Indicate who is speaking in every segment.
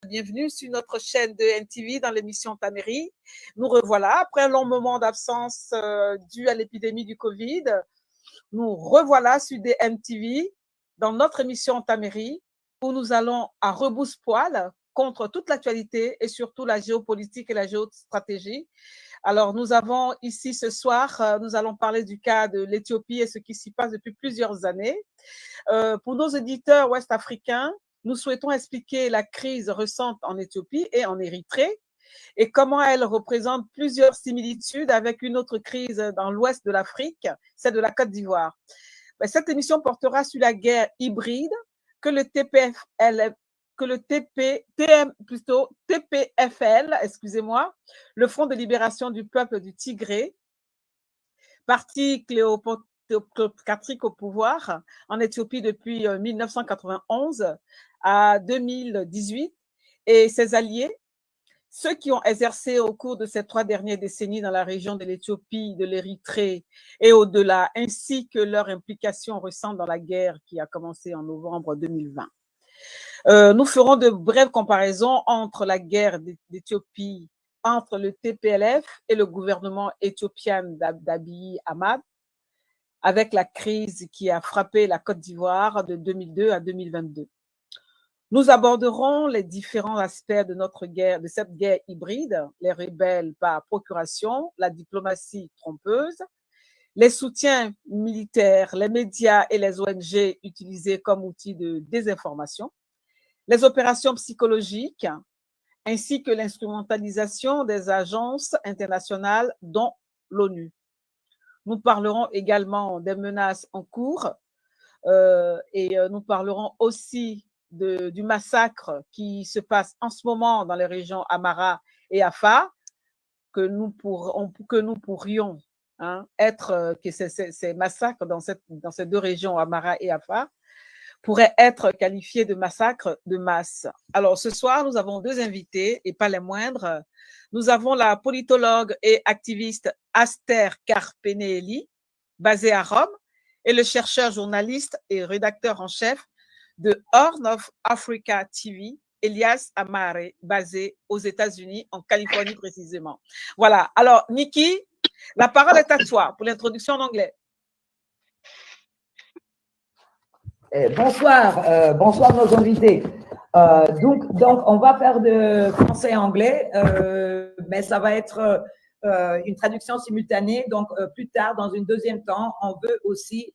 Speaker 1: Bienvenue sur notre chaîne de NTV dans l'émission Tamérie. Nous revoilà après un long moment d'absence dû à l'épidémie du Covid. Nous revoilà sur des MTV dans notre émission Tamérie où nous allons à rebrousse-poil contre toute l'actualité et surtout la géopolitique et la géostratégie. Alors, nous avons ici ce soir, nous allons parler du cas de l'Éthiopie et ce qui s'y passe depuis plusieurs années. Pour nos éditeurs ouest-africains, nous souhaitons expliquer la crise récente en Éthiopie et en Érythrée et comment elle représente plusieurs similitudes avec une autre crise dans l'ouest de l'Afrique, celle de la Côte d'Ivoire. Cette émission portera sur la guerre hybride que le TPFL, excusez-moi, le Front de libération du peuple du Tigré, parti cléopâtrique au pouvoir en Éthiopie depuis 1991 à 2018, et ses alliés, ceux qui ont exercé au cours de ces 3 dernières décennies dans la région de l'Éthiopie, de l'Érythrée et au-delà, ainsi que leur implication récente dans la guerre qui a commencé en novembre 2020. Nous ferons de brèves comparaisons entre la guerre d'Éthiopie, entre le TPLF et le gouvernement éthiopien d'Abiy Ahmed, avec la crise qui a frappé la Côte d'Ivoire de 2002 à 2022. Nous aborderons les différents aspects de cette guerre hybride, les rebelles par procuration, la diplomatie trompeuse, les soutiens militaires, les médias et les ONG utilisés comme outils de désinformation, les opérations psychologiques, ainsi que l'instrumentalisation des agences internationales, dont l'ONU. Nous parlerons également des menaces en cours et nous parlerons aussi du massacre qui se passe en ce moment dans les régions Amara et Afar, que nous pourrions que ces massacres dans ces 2 régions, Amara et Afar, pourraient être qualifiés de massacres de masse. Alors, ce soir, nous avons 2 invités, et pas les moindres. Nous avons la politologue et activiste Aster Carpenelli, basée à Rome, et le chercheur, journaliste et rédacteur en chef de Horn of Africa TV, Elias Amare, basé aux États-Unis, en Californie précisément. Voilà. Alors, Nikki, la parole est à toi pour l'introduction en anglais.
Speaker 2: Bonsoir nos invités. Donc, on va faire de français à anglais, mais ça va être une traduction simultanée. Donc, plus tard, dans une deuxième temps, on veut aussi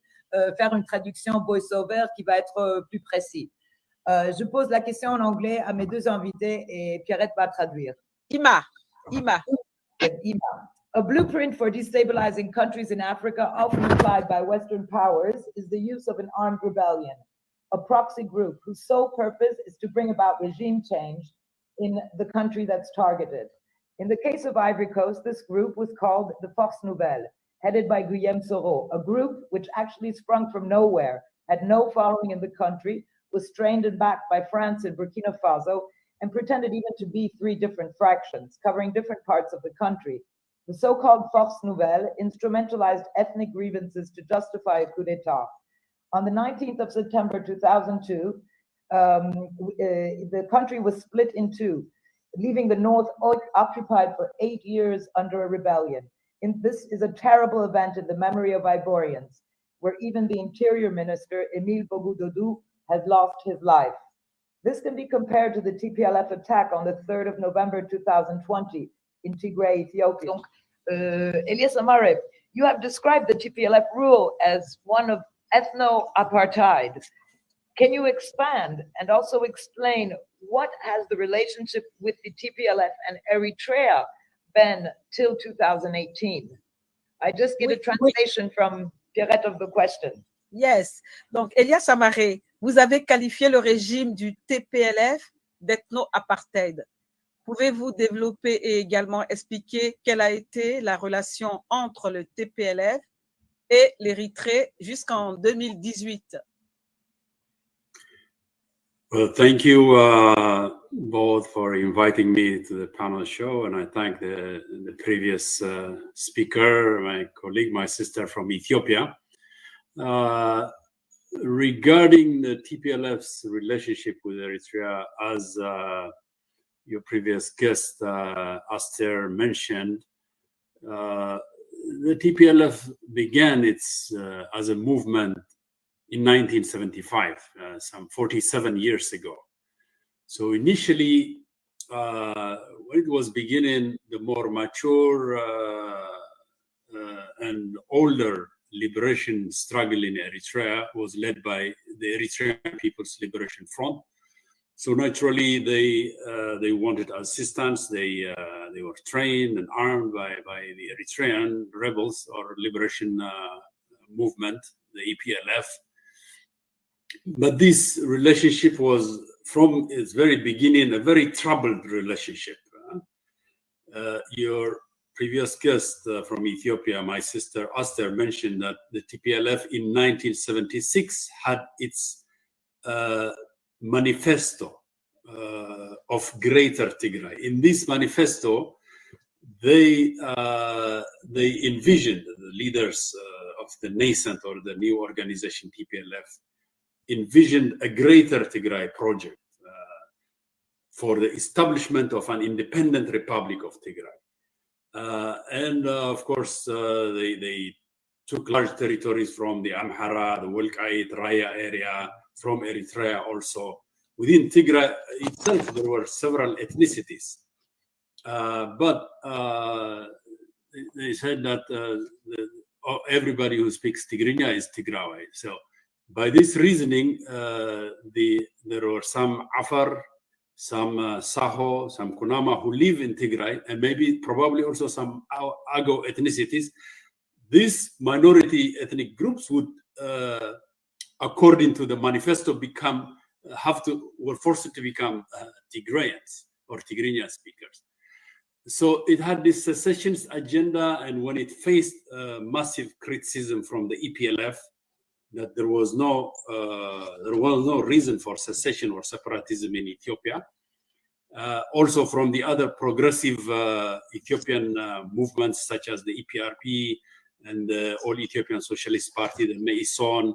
Speaker 2: faire une traduction voice-over qui va être plus précis. Je pose la question en anglais à mes 2 invités et Pierrette va traduire.
Speaker 1: Ima.
Speaker 2: A blueprint for destabilizing countries in Africa, often applied by Western powers, is the use of an armed rebellion, a proxy group whose sole purpose is to bring about regime change in the country that's targeted. In the case of Ivory Coast, this group was called the Force Nouvelle, headed by Guillaume Soro, a group which actually sprung from nowhere, had no following in the country, was trained and backed by France and Burkina Faso, and pretended even to be 3 different fractions, covering different parts of the country. The so-called Force Nouvelle instrumentalized ethnic grievances to justify a coup d'etat. On the 19th of September 2002, the country was split in 2, leaving the north occupied for 8 years under a rebellion. This is a terrible event in the memory of Ivorians, where even the interior minister, Émile Bougou-Dodou, has lost his life. This can be compared to the TPLF attack on the 3rd of November 2020 in Tigray, Ethiopia. Elias Amare, you have described the TPLF rule as one of ethno-apartheid. Can you expand and also explain what has the relationship with the TPLF and Eritrea been till 2018? I just get a translation from Pierrette of the question.
Speaker 1: Yes. Donc, Elias Amare, vous avez qualifié le régime du TPLF d'ethno-apartheid. Pouvez-vous développer et également expliquer quelle a été la relation entre le TPLF et l'Érythrée jusqu'en 2018?
Speaker 3: Well, thank you both for inviting me to the panel show, and I thank the previous speaker, my colleague, my sister from Ethiopia. Regarding the TPLF's relationship with Eritrea, as your previous guest, Aster, mentioned, the TPLF began its as a movement in 1975, some 47 years ago. So initially, when it was beginning, the more mature and older liberation struggle in Eritrea was led by the Eritrean People's Liberation Front. So naturally, they wanted assistance. They were trained and armed by the Eritrean rebels or liberation movement, the EPLF. But this relationship was, from its very beginning, a very troubled relationship. Your previous guest from Ethiopia, my sister Aster, mentioned that the TPLF in 1976 had its manifesto of Greater Tigray. In this manifesto, they envisioned, the leaders of the nascent or the new organization TPLF envisioned a Greater Tigray project for the establishment of an independent Republic of Tigray. And of course, they took large territories from the Amhara, the Wolkait, Raya area, from Eritrea also. Within Tigray itself, there were several ethnicities. But they said that everybody who speaks Tigrinya is Tigray. So by this reasoning, there were some Afar, some Saho, some Kunama who live in Tigray, and probably also some Ago ethnicities. These minority ethnic groups would, according to the manifesto, were forced to become Tigrayans or Tigrinya speakers. So it had this secessionist agenda, and when it faced massive criticism from the EPLF, that there was no reason for secession or separatism in Ethiopia. Also from the other progressive Ethiopian movements such as the EPRP and the All Ethiopian Socialist Party, the Meison,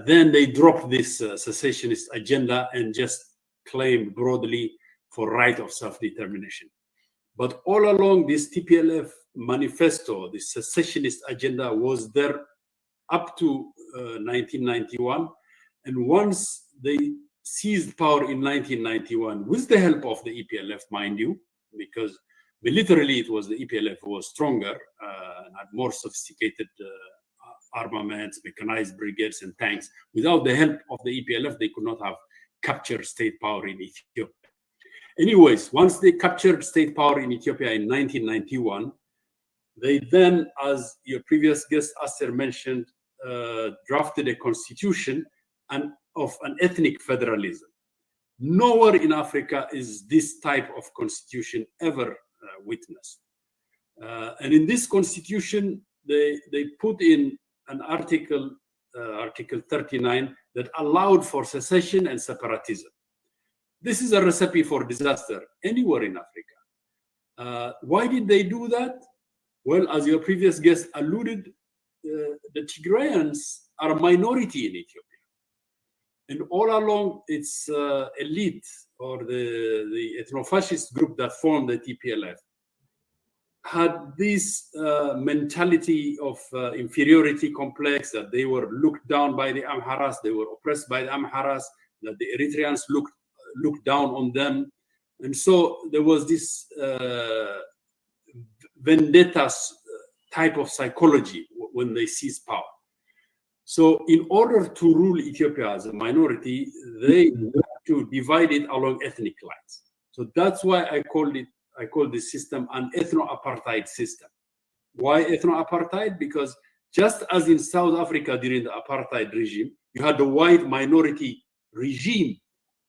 Speaker 3: then they dropped this secessionist agenda and just claimed broadly for right of self-determination. But all along this TPLF manifesto, the secessionist agenda was there up to 1991, and once they seized power in 1991 with the help of the EPLF, mind you, because militarily it was the EPLF who was stronger and had more sophisticated armaments, mechanized brigades and tanks. Without the help of the EPLF, they could not have captured state power in Ethiopia. Anyways, once they captured state power in Ethiopia in 1991, they then, as your previous guest Aster mentioned, drafted a constitution of an ethnic federalism. Nowhere in Africa is this type of constitution ever witnessed. And in this constitution, they put in an article 39, that allowed for secession and separatism. This is a recipe for disaster anywhere in Africa. Why did they do that? Well, as your previous guest alluded, the Tigrayans are a minority in Ethiopia. And all along its elite, or the ethno-fascist group that formed the TPLF, had this mentality of inferiority complex, that they were looked down by the Amharas, they were oppressed by the Amharas, that the Eritreans looked down on them. And so there was this vendetta type of psychology when they seized power. So in order to rule Ethiopia as a minority, they had to divide it along ethnic lines. So that's why I call this system an ethno-apartheid system. Why ethno-apartheid? Because just as in South Africa during the apartheid regime, you had the white minority regime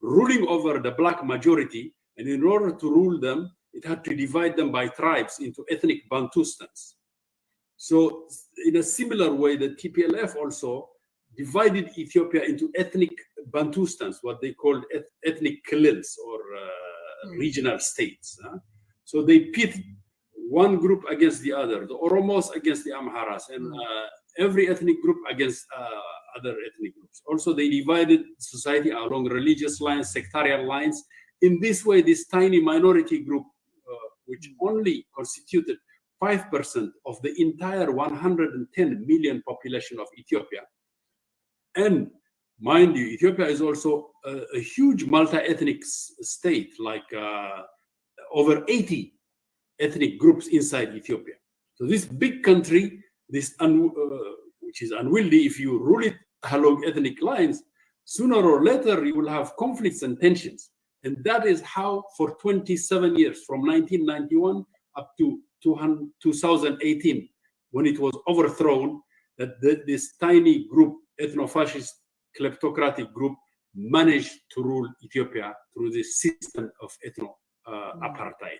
Speaker 3: ruling over the black majority, and in order to rule them, it had to divide them by tribes into ethnic Bantustans. So in a similar way, the TPLF also divided Ethiopia into ethnic Bantustans, what they called ethnic clans or regional states. So they pit one group against the other, the Oromos against the Amharas, and every ethnic group against other ethnic groups. Also, they divided society along religious lines, sectarian lines, in this way, this tiny minority group, which only constituted 5% of the entire 110 million population of Ethiopia. And mind you, Ethiopia is also a huge multi-ethnic state, like over 80 ethnic groups inside Ethiopia. So this big country, which is unwieldy, if you rule it along ethnic lines, sooner or later you will have conflicts and tensions. And that is how for 27 years, from 1991 up to 2018, when it was overthrown, that this tiny group, ethno-fascist kleptocratic group, managed to rule Ethiopia through this system of ethno-apartheid.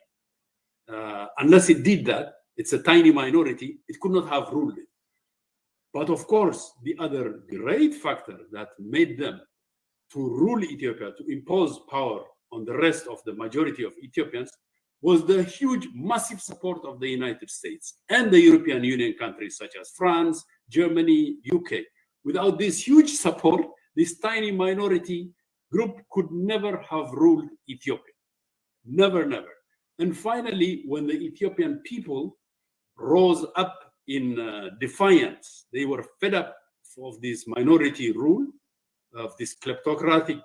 Speaker 3: Unless it did that, it's a tiny minority, it could not have ruled it. But of course, the other great factor that made them to rule Ethiopia, to impose power on the rest of the majority of Ethiopians, was the huge, massive support of the United States and the European Union countries such as France, Germany, UK. Without this huge support, this tiny minority group could never have ruled Ethiopia. Never, never. And finally, when the Ethiopian people rose up in defiance, they were fed up of this minority rule of this kleptocratic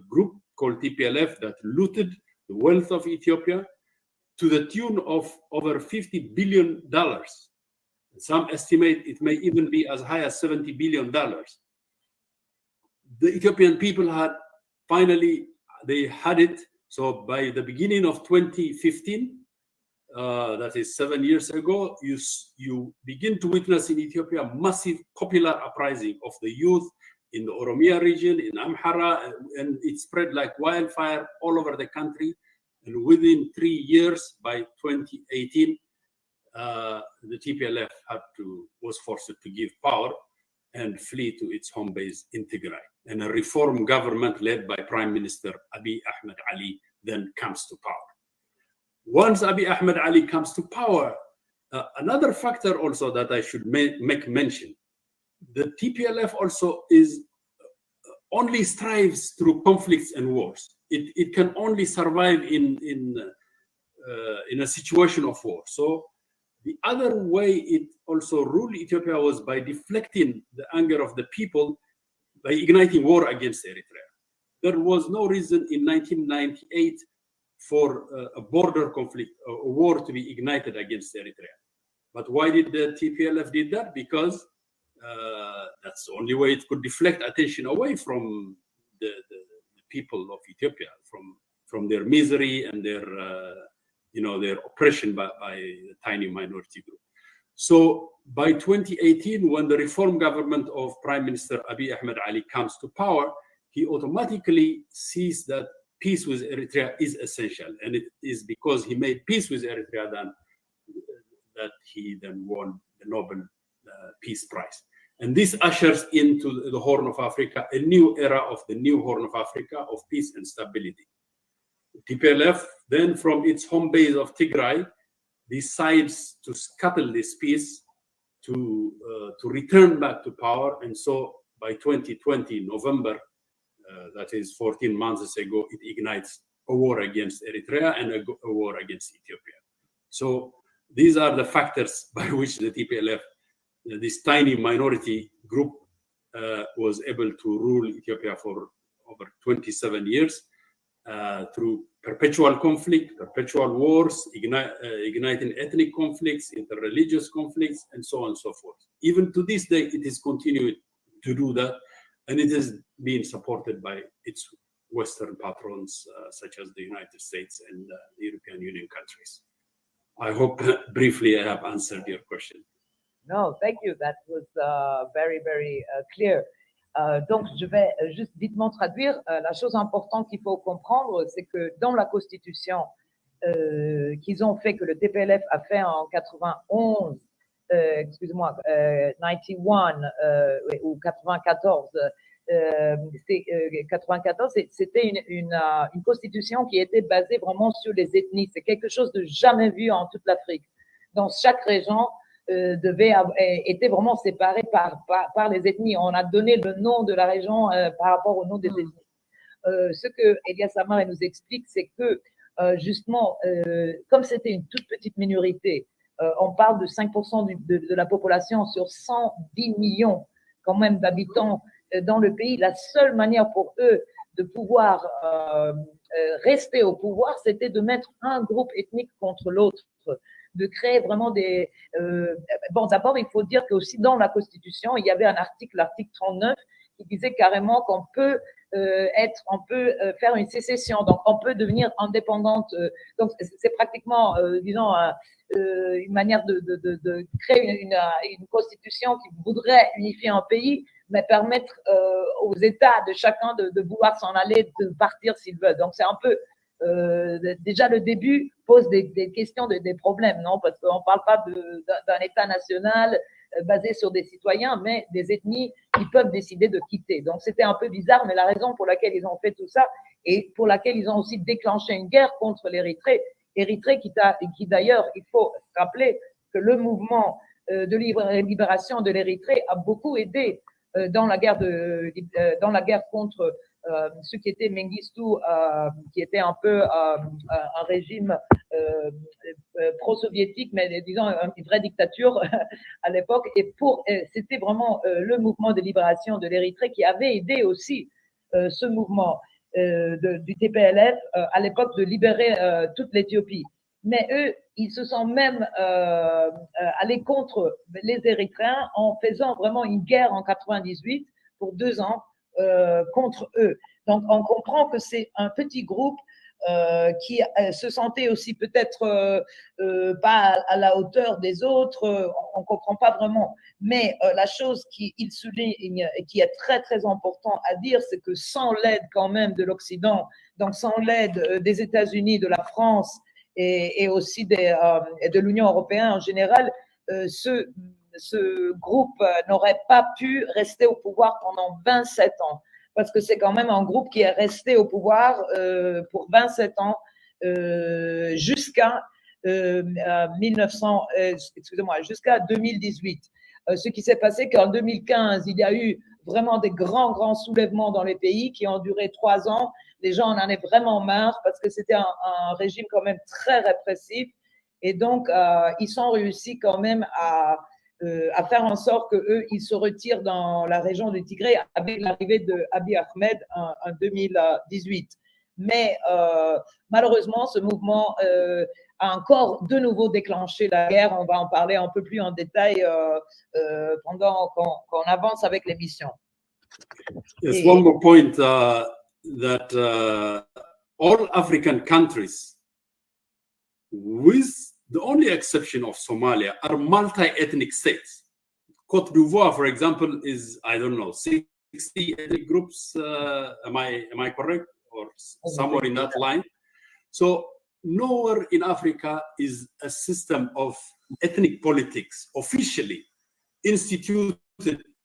Speaker 3: group called TPLF that looted the wealth of Ethiopia to the tune of over $50 billion. Some estimate it may even be as high as $70 billion. The Ethiopian people had finally, they had it. So by the beginning of 2015, that is 7 years ago, you begin to witness in Ethiopia massive popular uprising of the youth in the Oromia region, in Amhara, and it spread like wildfire all over the country. And within 3 years, by 2018, the TPLF was forced to give power and flee to its home base in Tigray. And a reform government led by Prime Minister Abiy Ahmed Ali then comes to power. Once Abiy Ahmed Ali comes to power, another factor also that I should make mention, the TPLF also only strives through conflicts and wars. It can only survive in a situation of war. So the other way it also ruled Ethiopia was by deflecting the anger of the people by igniting war against Eritrea. There was no reason in 1998 for a border conflict, a war to be ignited against Eritrea. But why did the TPLF did that? Because that's the only way it could deflect attention away from the people of Ethiopia, from their misery and their oppression by a tiny minority group. So by 2018, when the reform government of Prime Minister Abiy Ahmed Ali comes to power, he automatically sees that peace with Eritrea is essential. And it is because he made peace with Eritrea that he then won the Nobel Peace Prize. And this ushers into the Horn of Africa, a new era of the new Horn of Africa of peace and stability. TPLF then, from its home base of Tigray, decides to scuttle this peace, to return back to power. And so by 2020, November, that is 14 months ago, it ignites a war against Eritrea and a war against Ethiopia. So these are the factors by which the TPLF, this tiny minority group, was able to rule Ethiopia for over 27 years through perpetual conflict, perpetual wars, igniting ethnic conflicts, interreligious conflicts, and so on and so forth. Even to this day, it is continuing to do that, and it is being supported by its Western patrons, such as the United States and the European Union countries. I hope briefly I have answered your question.
Speaker 2: No, thank you. That was very, very clear. Donc, je vais juste vitement traduire. La chose importante qu'il faut comprendre, c'est que dans la Constitution qu'ils ont fait, que le TPLF a fait en 91, 91 ou 94, 94, c'était une constitution qui était basée vraiment sur les ethnies. C'est quelque chose de jamais vu en toute l'Afrique. Dans chaque région, était vraiment séparé par les ethnies. On a donné le nom de la région par rapport au nom des ethnies. ce que Elias Amar nous explique, c'est que justement, comme c'était une toute petite minorité, on parle de 5% de la population sur 110 millions quand même d'habitants dans le pays. La seule manière pour eux de pouvoir rester au pouvoir, c'était de mettre un groupe ethnique contre l'autre, de créer vraiment des... bon, d'abord, il faut dire qu'aussi dans la Constitution, il y avait un article, l'article 39, qui disait carrément qu'on peut faire une sécession, donc on peut devenir indépendante. Donc c'est pratiquement, disons, une manière de créer une constitution qui voudrait unifier un pays, mais permettre aux États de chacun de vouloir s'en aller, de partir s'ils veulent. Donc c'est un peu déjà le début pose des questions, des problèmes, non? Parce qu'on ne parle pas d'un État national basé sur des citoyens, mais des ethnies qui peuvent décider de quitter. Donc c'était un peu bizarre, mais la raison pour laquelle ils ont fait tout ça et pour laquelle ils ont aussi déclenché une guerre contre l'Érythrée, qui d'ailleurs, il faut rappeler que le mouvement de libération de l'Érythrée a beaucoup aidé dans la guerre contre ce qui était Mengistu, qui était un peu un régime pro-soviétique, mais disons une vraie dictature à l'époque. Et c'était vraiment le mouvement de libération de l'Érythrée qui avait aidé aussi ce mouvement du TPLF à l'époque de libérer toute l'Éthiopie. Mais eux, ils se sont même allés contre les Érythréens en faisant vraiment une guerre en 98 pour 2 ans contre eux. Donc, on comprend que c'est un petit groupe qui se sentait aussi peut-être pas à la hauteur des autres, on comprend pas vraiment. Mais la chose qu'il souligne et qui est très très important à dire, c'est que sans l'aide quand même de l'Occident, donc sans l'aide des États-Unis, de la France et aussi de l'Union européenne en général, ce groupe n'aurait pas pu rester au pouvoir pendant 27 ans. Parce que c'est quand même un groupe qui est resté au pouvoir pour 27 ans jusqu'à jusqu'à 2018. Ce qui s'est passé qu'en 2015, il y a eu vraiment des grands soulèvements dans les pays qui ont duré 3 ans. Les gens en avaient vraiment marre parce que c'était un régime quand même très répressif. Et donc, ils ont réussi quand même à faire en sorte qu'eux, ils se retirent dans la région du Tigré avec l'arrivée de Abiy Ahmed en 2018. Mais malheureusement, ce mouvement a encore de nouveau déclenché la guerre. On va en parler un peu plus en détail pendant qu'on avance avec l'émission.
Speaker 3: Yes, one more point that all African countries, with the only exception of Somalia, are multi-ethnic states. Cote d'Ivoire, for example, is, I don't know, 60 ethnic groups. Am I correct? Or somewhere in that line. So nowhere in Africa is a system of ethnic politics officially instituted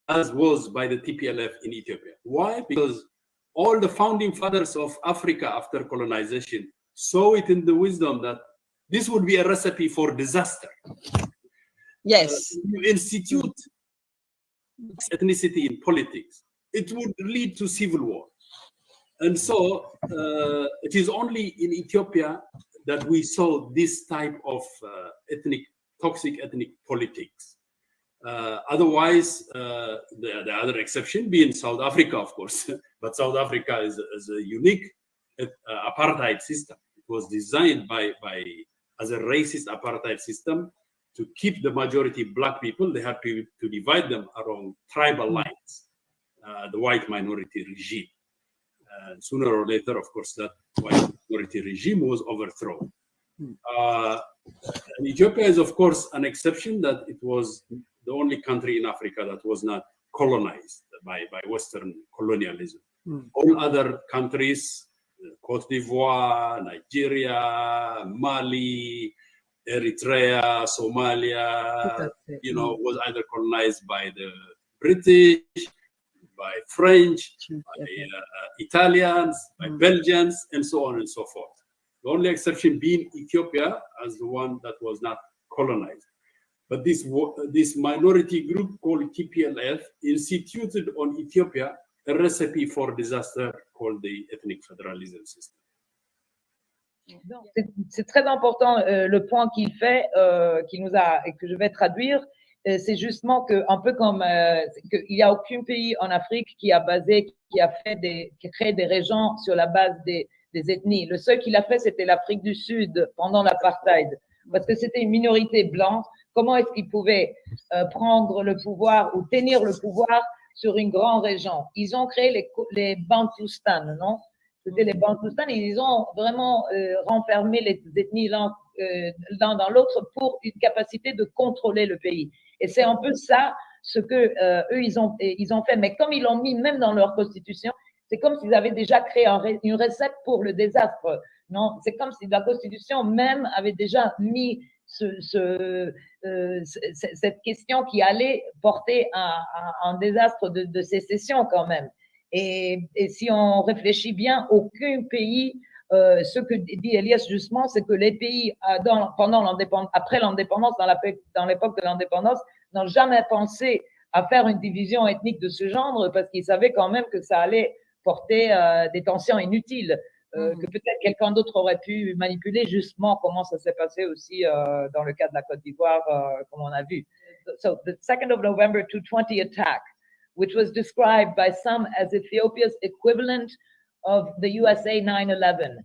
Speaker 3: as was by the TPLF in Ethiopia. Why? Because all the founding fathers of Africa after colonization saw it in the wisdom that this would be a recipe for disaster.
Speaker 1: Yes.
Speaker 3: You institute ethnicity in politics, it would lead to civil war. And so it is only in Ethiopia that we saw this type of toxic ethnic politics. Otherwise, the other exception being South Africa, of course. But South Africa is a unique apartheid system. It was designed as a racist apartheid system to keep the majority black people. They had to divide them along tribal lines, the white minority regime. And sooner or later, of course, that white minority regime was overthrown. And Ethiopia is, of course, an exception, that it was the only country in Africa that was not colonized by Western colonialism. All other countries, Cote d'Ivoire, Nigeria, Mali, Eritrea, Somalia, was either colonized by the British, by French, by Italians, by Belgians, and so on and so forth. The only exception being Ethiopia as the one that was not colonized. But this minority group called TPLF instituted on Ethiopia a recipe for disaster called the ethnic federalism system.
Speaker 2: C'est très important le point qu'il fait, qu'il nous a et que je vais traduire. C'est justement que un peu comme qu'il n'y a aucun pays en Afrique qui a créé des régions sur la base des ethnies. Le seul qui l'a fait, c'était l'Afrique du Sud pendant l'apartheid, parce que c'était une minorité blanche. Comment est-ce qu'ils pouvaient prendre le pouvoir ou tenir le pouvoir sur une grande région? Ils ont créé les Bantoustans, non? C'était les Bantoustans, et ils ont vraiment renfermé les ethnies l'un dans l'autre pour une capacité de contrôler le pays. Et c'est un peu ça ce que eux ils ont fait. Mais comme ils l'ont mis même dans leur constitution, c'est comme s'ils avaient déjà créé une recette pour le désastre. Non, c'est comme si la constitution même avait déjà mis cette question qui allait porter un désastre de sécession quand même. Et si on réfléchit bien, aucun pays, ce que dit Elias justement, c'est que les pays après l'indépendance, dans l'époque de l'indépendance, n'ont jamais pensé à faire une division ethnique de ce genre parce qu'ils savaient quand même que ça allait porter des tensions inutiles, que peut-être quelqu'un d'autre aurait pu manipuler, justement comment ça s'est passé aussi dans le cas de la Côte d'Ivoire, comme on a vu. So the 2nd of November 2020 attack, which was described by some as Ethiopia's equivalent of the USA 9/11.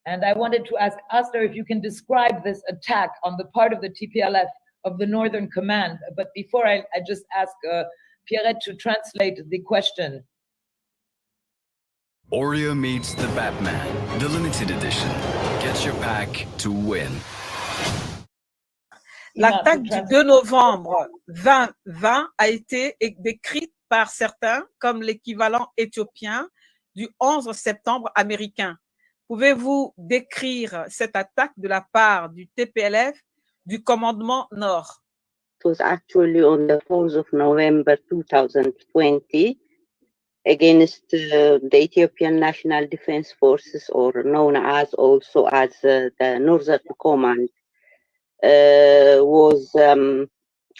Speaker 2: And I wanted to ask Aster if you can describe this attack on the part of the TPLF of the Northern Command. But before I just ask Pierrette to translate the question.
Speaker 4: Oreo meets the Batman, the limited edition. Get your pack to win.
Speaker 1: L'attaque du 2 novembre 2020 a été décrite par certains comme l'équivalent éthiopien du 11 septembre américain. Pouvez-vous décrire cette attaque de la part du TPLF, du commandement Nord?
Speaker 5: It was actually on the 4th of November 2020 against the Ethiopian National Defense Forces, or known as also as the Northern Command.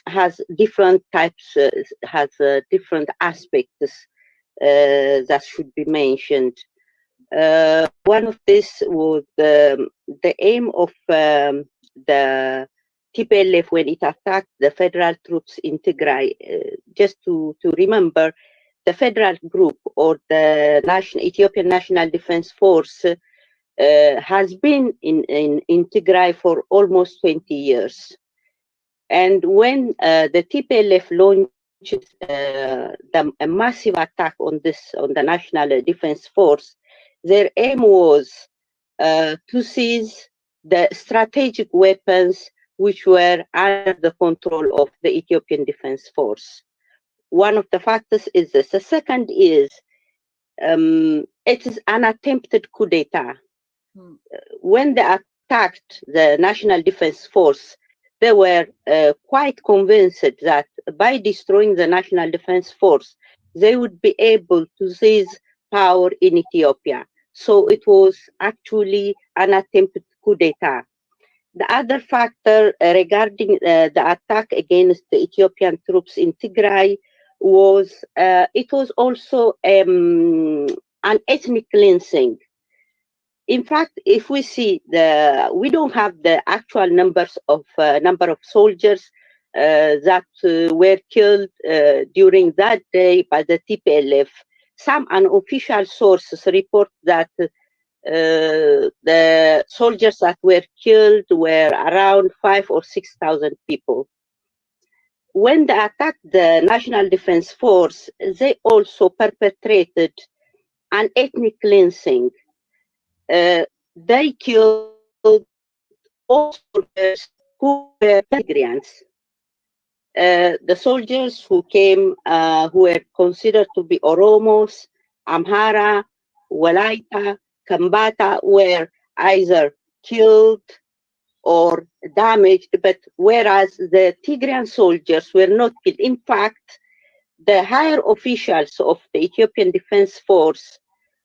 Speaker 5: Has different types, has different aspects that should be mentioned. One of this was the aim of the TPLF when it attacked the federal troops in Tigray. Just to remember, the federal group or the Ethiopian National Defense Force has been in Tigray for almost 20 years. And when the TPLF launched a massive attack on the National Defense Force, their aim was to seize the strategic weapons which were under the control of the Ethiopian Defense Force. One of the factors is this. The second is it is an attempted coup d'etat. When they attacked the National Defense Force, they were quite convinced that by destroying the National Defense Force, they would be able to seize power in Ethiopia. So it was actually an attempted coup d'etat. The other factor regarding the attack against the Ethiopian troops in Tigray was it was also an ethnic cleansing. In fact, if we see we don't have the actual number of soldiers that were killed during that day by the TPLF. Some unofficial sources report that the soldiers that were killed were around 5,000 or 6,000 people. When they attacked the National Defense Force, they also perpetrated an ethnic cleansing. They killed all soldiers who were Tigrayans. The soldiers who came, who were considered to be Oromos, Amhara, Walaita, Kambata, were either killed or damaged, but whereas the Tigrayan soldiers were not killed. In fact, the higher officials of the Ethiopian Defense Force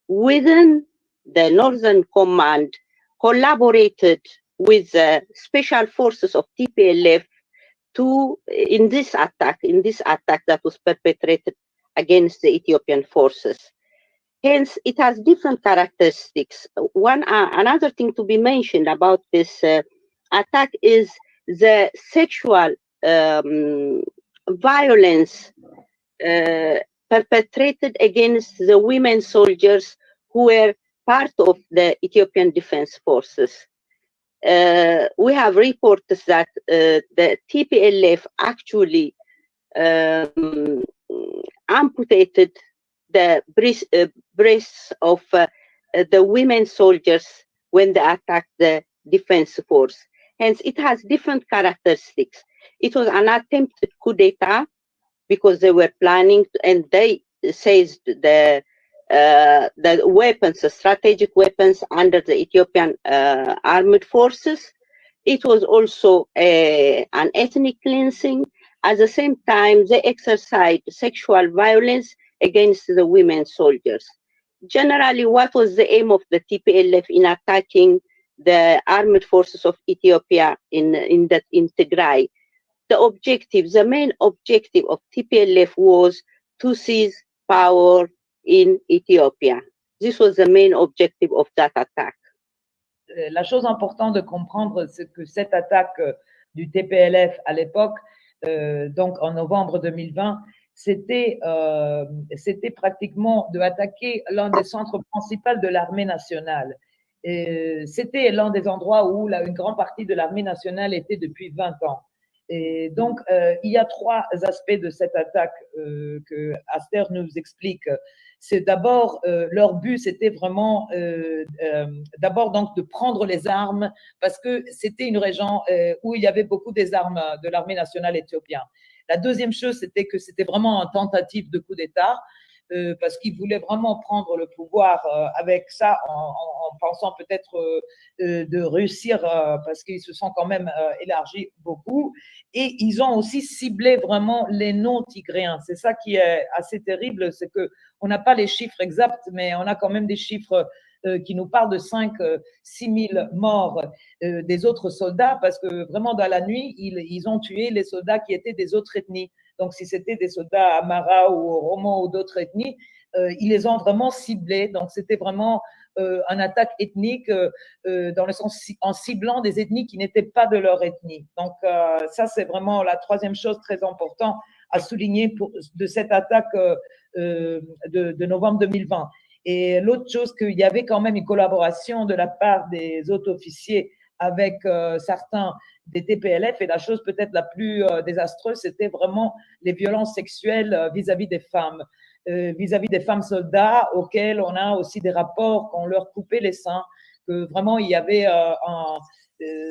Speaker 5: within the Northern Command collaborated with the special forces of TPLF in this attack that was perpetrated against the Ethiopian forces. Hence, it has different characteristics. Another thing to be mentioned about this attack is the sexual violence perpetrated against the women soldiers who were part of the Ethiopian Defense Forces. We have reports that the TPLF actually amputated the breasts of the women soldiers when they attacked the defense force. Hence, it has different characteristics. It was an attempted coup d'etat because they were planning, and they seized the weapons, the strategic weapons under the Ethiopian armed forces. It was also an ethnic cleansing. At the same time, they exercised sexual violence against the women soldiers. Generally, what was the aim of the TPLF in attacking the armed forces of Ethiopia in Tigray? The main objective of TPLF was to seize power in Ethiopia. This was the main objective of that attack.
Speaker 2: La chose importante de comprendre, c'est que cette attaque du TPLF à l'époque, donc en novembre 2020, c'était pratiquement de attaquer l'un des centres principaux de l'armée nationale. C'était l'un des endroits où une grande partie de l'armée nationale était depuis 20 ans. Et donc, il y a trois aspects de cette attaque que Aster nous explique. C'est d'abord, leur but, c'était vraiment d'abord donc de prendre les armes, parce que c'était une région où il y avait beaucoup des armes de l'armée nationale éthiopienne. La deuxième chose, c'était que c'était vraiment une tentative de coup d'État, parce qu'ils voulaient vraiment prendre le pouvoir avec ça, en pensant peut-être de réussir, parce qu'ils se sont quand même élargis beaucoup. Et ils ont aussi ciblé vraiment les non-tigréens. C'est ça qui est assez terrible, c'est qu'on n'a pas les chiffres exacts, mais on a quand même des chiffres qui nous parlent de 5-6 000 morts des autres soldats, parce que vraiment dans la nuit, ils ont tué les soldats qui étaient des autres ethnies. Donc, si c'était des soldats Amara ou Oromo ou d'autres ethnies, ils les ont vraiment ciblés. Donc, c'était vraiment une attaque ethnique dans le sens en ciblant des ethnies qui n'étaient pas de leur ethnie. Donc, ça, c'est vraiment la troisième chose très importante à souligner de cette attaque de novembre 2020. Et l'autre chose, qu'il y avait quand même une collaboration de la part des autres officiers avec certains des TPLF, et la chose peut-être la plus désastreuse, c'était vraiment les violences sexuelles vis-à-vis des femmes. Vis-à-vis des femmes soldats, auxquelles on a aussi des rapports qu'on leur coupait les seins, que vraiment il y avait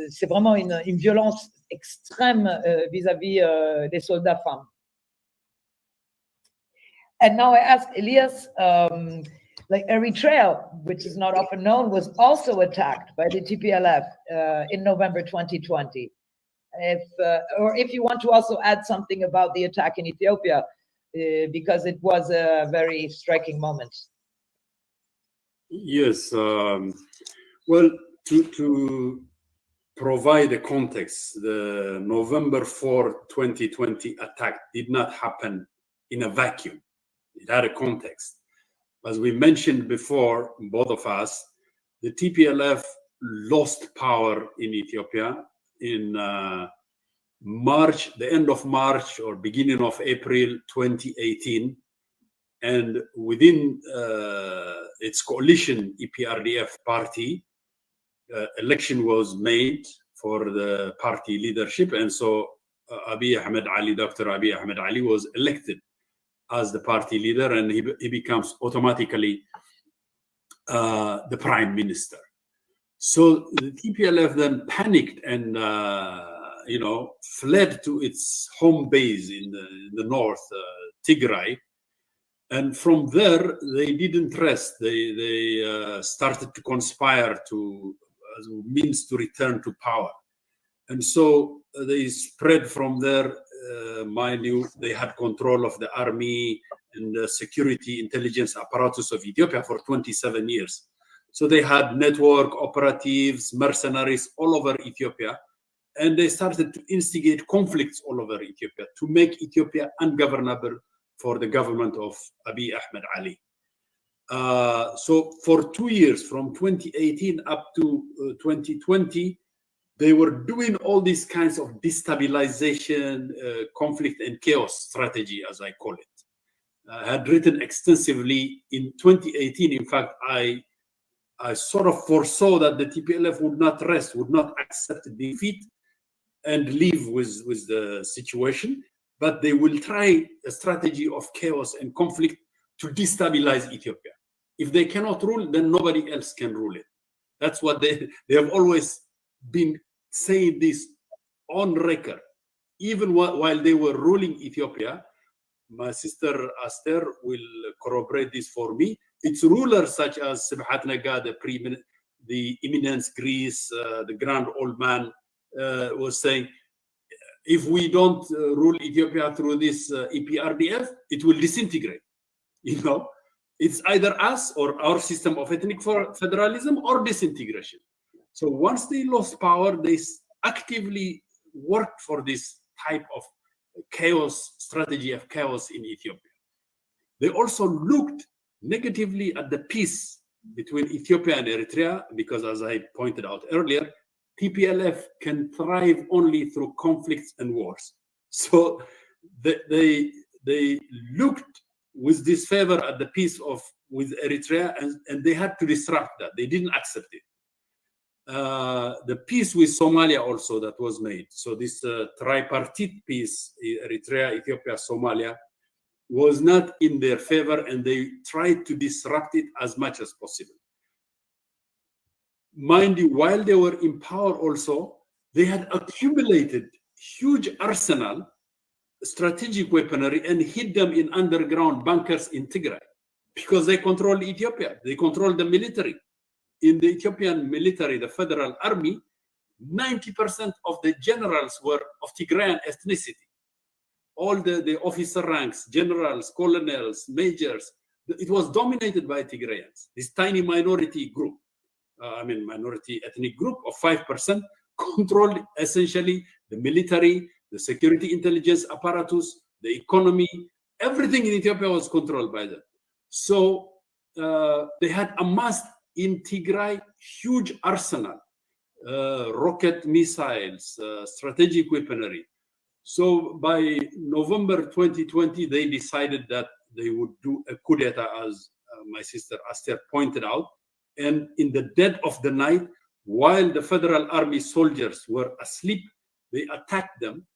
Speaker 2: c'est vraiment une violence extrême vis-à-vis des soldats femmes. And now I ask Elias, like Érythrée, which is not often known, was also attacked by the TPLF in November 2020. Or if you want to also add something about the attack in Ethiopia, because it was a very striking moment.
Speaker 3: Yes. Well, to provide a context, the November 4, 2020 attack did not happen in a vacuum. It had a context. As we mentioned before, both of us, the TPLF lost power in Ethiopia in March, the end of March or beginning of April 2018. And within its coalition, EPRDF party, election was made for the party leadership. And so Dr. Abiy Ahmed Ali was elected as the party leader, and he becomes automatically the prime minister. So the TPLF then panicked and fled to its home base in the north, Tigray, and from there they didn't rest. They started to conspire as a means to return to power, and so they spread from there. Mind you, they had control of the army and the security intelligence apparatus of Ethiopia for 27 years. So they had network operatives, mercenaries all over Ethiopia, and they started to instigate conflicts all over Ethiopia to make Ethiopia ungovernable for the government of Abiy Ahmed Ali. So for 2 years, from 2018 up to 2020, they were doing all these kinds of destabilization, conflict and chaos strategy, as I call it. I had written extensively in 2018. In fact, I sort of foresaw that the TPLF would not rest, would not accept defeat and live with the situation, but they will try a strategy of chaos and conflict to destabilize Ethiopia. If they cannot rule, then nobody else can rule it. That's what they have always been saying this on record. Even while they were ruling Ethiopia, my sister Aster will corroborate this for me. Its rulers such as Sibhat Naga, the eminence Greece, the grand old man, was saying, if we don't rule Ethiopia through this EPRDF, it will disintegrate. You know, it's either us or our system of ethnic federalism or disintegration. So once they lost power, they actively worked for this type of chaos, strategy of chaos in Ethiopia. They also looked negatively at the peace between Ethiopia and Eritrea, because as I pointed out earlier, TPLF can thrive only through conflicts and wars. So they looked with disfavor at the peace with Eritrea, and they had to disrupt that. They didn't accept it. The peace with Somalia also that was made. So this tripartite peace, Eritrea, Ethiopia, Somalia, was not in their favor, and they tried to disrupt it as much as possible. Mind you, while they were in power also, they had accumulated huge arsenal, strategic weaponry, and hid them in underground bunkers in Tigray, because they controlled Ethiopia. They controlled the military. In the Ethiopian military, the federal army, 90% of the generals were of Tigrayan ethnicity. All the officer ranks, generals, colonels, majors, it was dominated by Tigrayans. This tiny minority group, minority ethnic group of 5%, controlled essentially the military, the security intelligence apparatus, the economy. Everything in Ethiopia was controlled by them. So they had amassed in Tigray huge arsenal, rocket missiles, strategic weaponry. So by November 2020, they decided that they would do a coup d'etat, as my sister Aster pointed out. And in the dead of the night, while the federal army soldiers were asleep, they attacked them.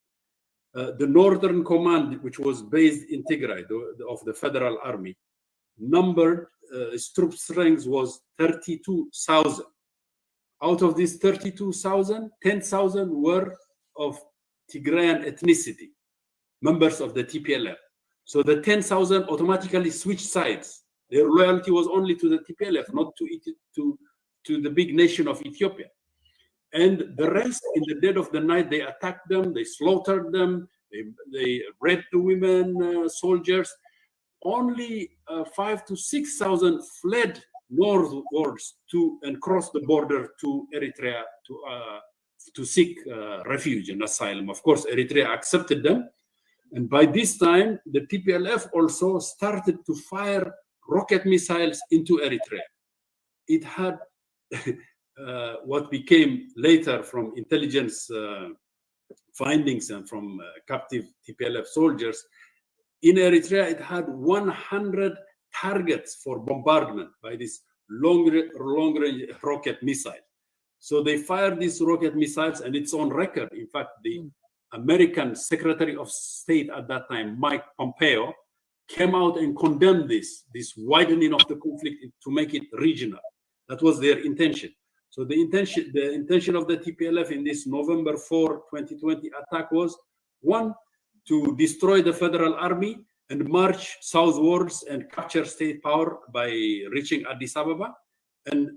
Speaker 3: The Northern Command, which was based in Tigray, of the federal army, numbered its troop strength was 32,000. Out of these 32,000, 10,000 were of Tigrayan ethnicity, members of the TPLF. So the 10,000 automatically switched sides. Their loyalty was only to the TPLF, not to the big nation of Ethiopia. And the rest, in the dead of the night, they attacked them, they slaughtered them, they raped the women, soldiers. Only 5,000 to 6,000 fled northwards and crossed the border to Eritrea to seek refuge and asylum. Of course, Eritrea accepted them. And by this time, the TPLF also started to fire rocket missiles into Eritrea. It had what became later from intelligence findings and from captive TPLF soldiers, in Eritrea, it had 100 targets for bombardment by this long-range rocket missile. So they fired these rocket missiles, and it's on record. In fact, the American Secretary of State at that time, Mike Pompeo, came out and condemned this widening of the conflict to make it regional. That was their intention. So the intention of the TPLF in this November 4, 2020 attack was, one, to destroy the federal army and march southwards and capture state power by reaching Addis Ababa, and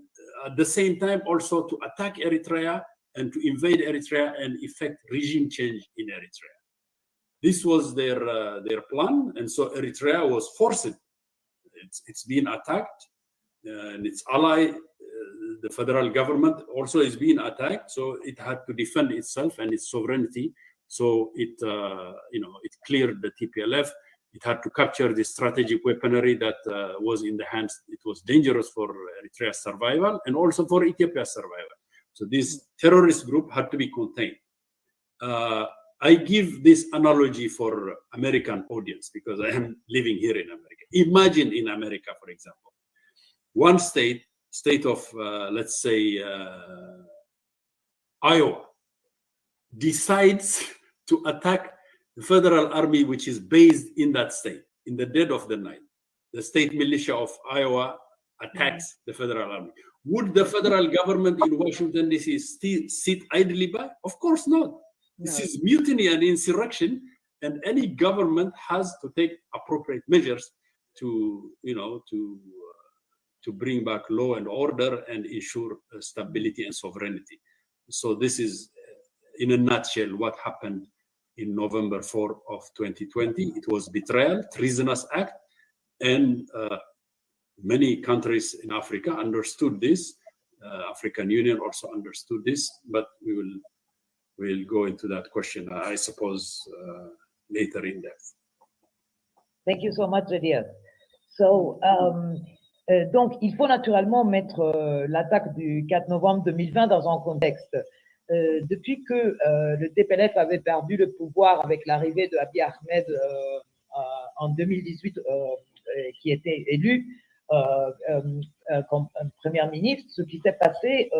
Speaker 3: at the same time also to attack Eritrea and to invade Eritrea and effect regime change in Eritrea. This was their plan, and so Eritrea was forced. It's been attacked, and its ally, the federal government, also is being attacked. So it had to defend itself and its sovereignty. So it cleared the TPLF. it had to capture the strategic weaponry that was in the hands. It was dangerous for Eritrea's survival and also for Ethiopia's survival. So this terrorist group had to be contained. I give this analogy for American audience because I am living here in America. Imagine in America, for example, one state of, let's say, Iowa, decides to attack the federal army, which is based in that state, in the dead of the night. The state militia of Iowa attacks the federal army. Would the federal government in Washington, D.C. still sit idly by? Of course not. This is mutiny and insurrection, and any government has to take appropriate measures to, to bring back law and order and ensure stability and sovereignty. So this is, in a nutshell, what happened in November 4 of 2020. It was betrayal, treasonous act, and many countries in Africa understood this. African Union also understood this, but we'll go into that question, I suppose, later in depth.
Speaker 2: Thank you so much, Elias. So, donc, il faut naturellement mettre l'attaque du 4 novembre 2020 dans un contexte. Depuis que le TPLF avait perdu le pouvoir avec l'arrivée de Abiy Ahmed en 2018, qui était élu comme premier ministre, ce qui s'est passé,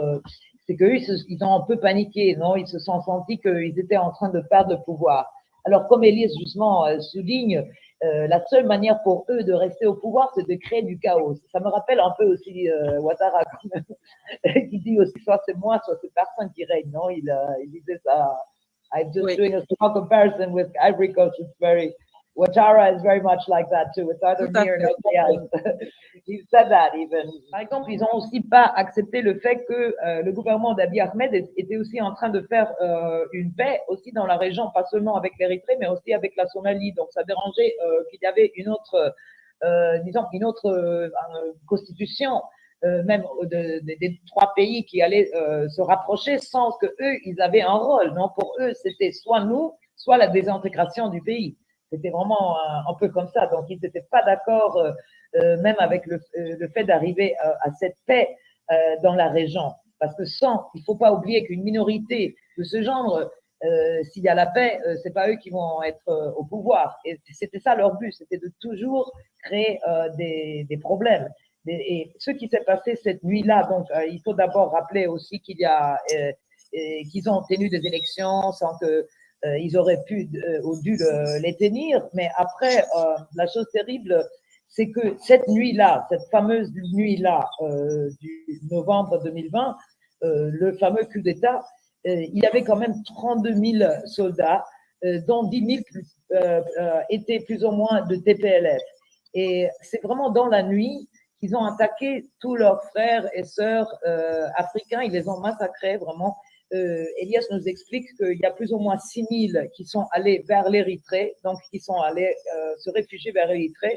Speaker 2: c'est qu'eux, ils ont un peu paniqué, non? Ils se sont sentis qu'ils étaient en train de perdre le pouvoir. Alors, comme Élise justement souligne, la seule manière pour eux de rester au pouvoir, c'est de créer du chaos. Ça me rappelle un peu aussi Ouattara, qui dit aussi soit c'est moi, soit c'est personne qui règne, non? Il disait ça. I'm just doing a small comparison with Ivory Coast. It's very, Ouattara is very much like that too. It's either me or nobody else. He said that even. Par exemple, ils n'ont aussi pas accepté le fait que le gouvernement d'Abiy Ahmed était aussi en train de faire une paix aussi dans la région, pas seulement avec l'Érythrée, mais aussi avec la Somalie. Donc, ça dérangeait qu'il y avait une autre, disons, une autre constitution, même des trois pays qui allaient se rapprocher sans que eux, ils avaient un rôle. Non, pour eux, c'était soit nous, soit la désintégration du pays. C'était vraiment un peu comme ça. Donc, ils n'étaient pas d'accord, même avec le fait d'arriver à cette paix dans la région. Parce que il ne faut pas oublier qu'une minorité de ce genre, s'il y a la paix, c'est pas eux qui vont être au pouvoir. Et c'était ça leur but, c'était de toujours créer des problèmes. Et ce qui s'est passé cette nuit-là, donc il faut d'abord rappeler aussi qu'ils ont tenu des élections sans que ils auraient pu ou dû les tenir, mais après, la chose terrible, c'est que cette nuit-là, cette fameuse nuit-là du novembre 2020, le fameux coup d'État, il y avait quand même 32 000 soldats, dont 10 000 étaient plus ou moins de TPLF. Et c'est vraiment dans la nuit qu'ils ont attaqué tous leurs frères et sœurs africains, ils les ont massacrés vraiment. Elias nous explique qu'il y a plus ou moins 6 000 qui sont allés vers l'Érythrée, donc qui sont allés se réfugier vers l'Érythrée,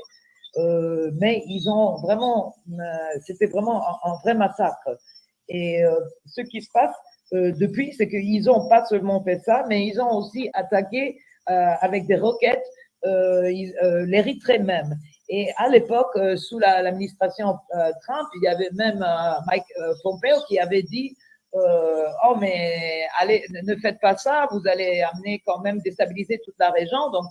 Speaker 2: mais ils ont vraiment, c'était vraiment un vrai massacre. Et ce qui se passe depuis, c'est qu'ils n'ont pas seulement fait ça, mais ils ont aussi attaqué avec des roquettes l'Érythrée même. Et à l'époque, sous l'administration Trump, il y avait même Mike Pompeo qui avait dit oh mais allez, ne faites pas ça, vous allez amener quand même déstabiliser toute la région. Donc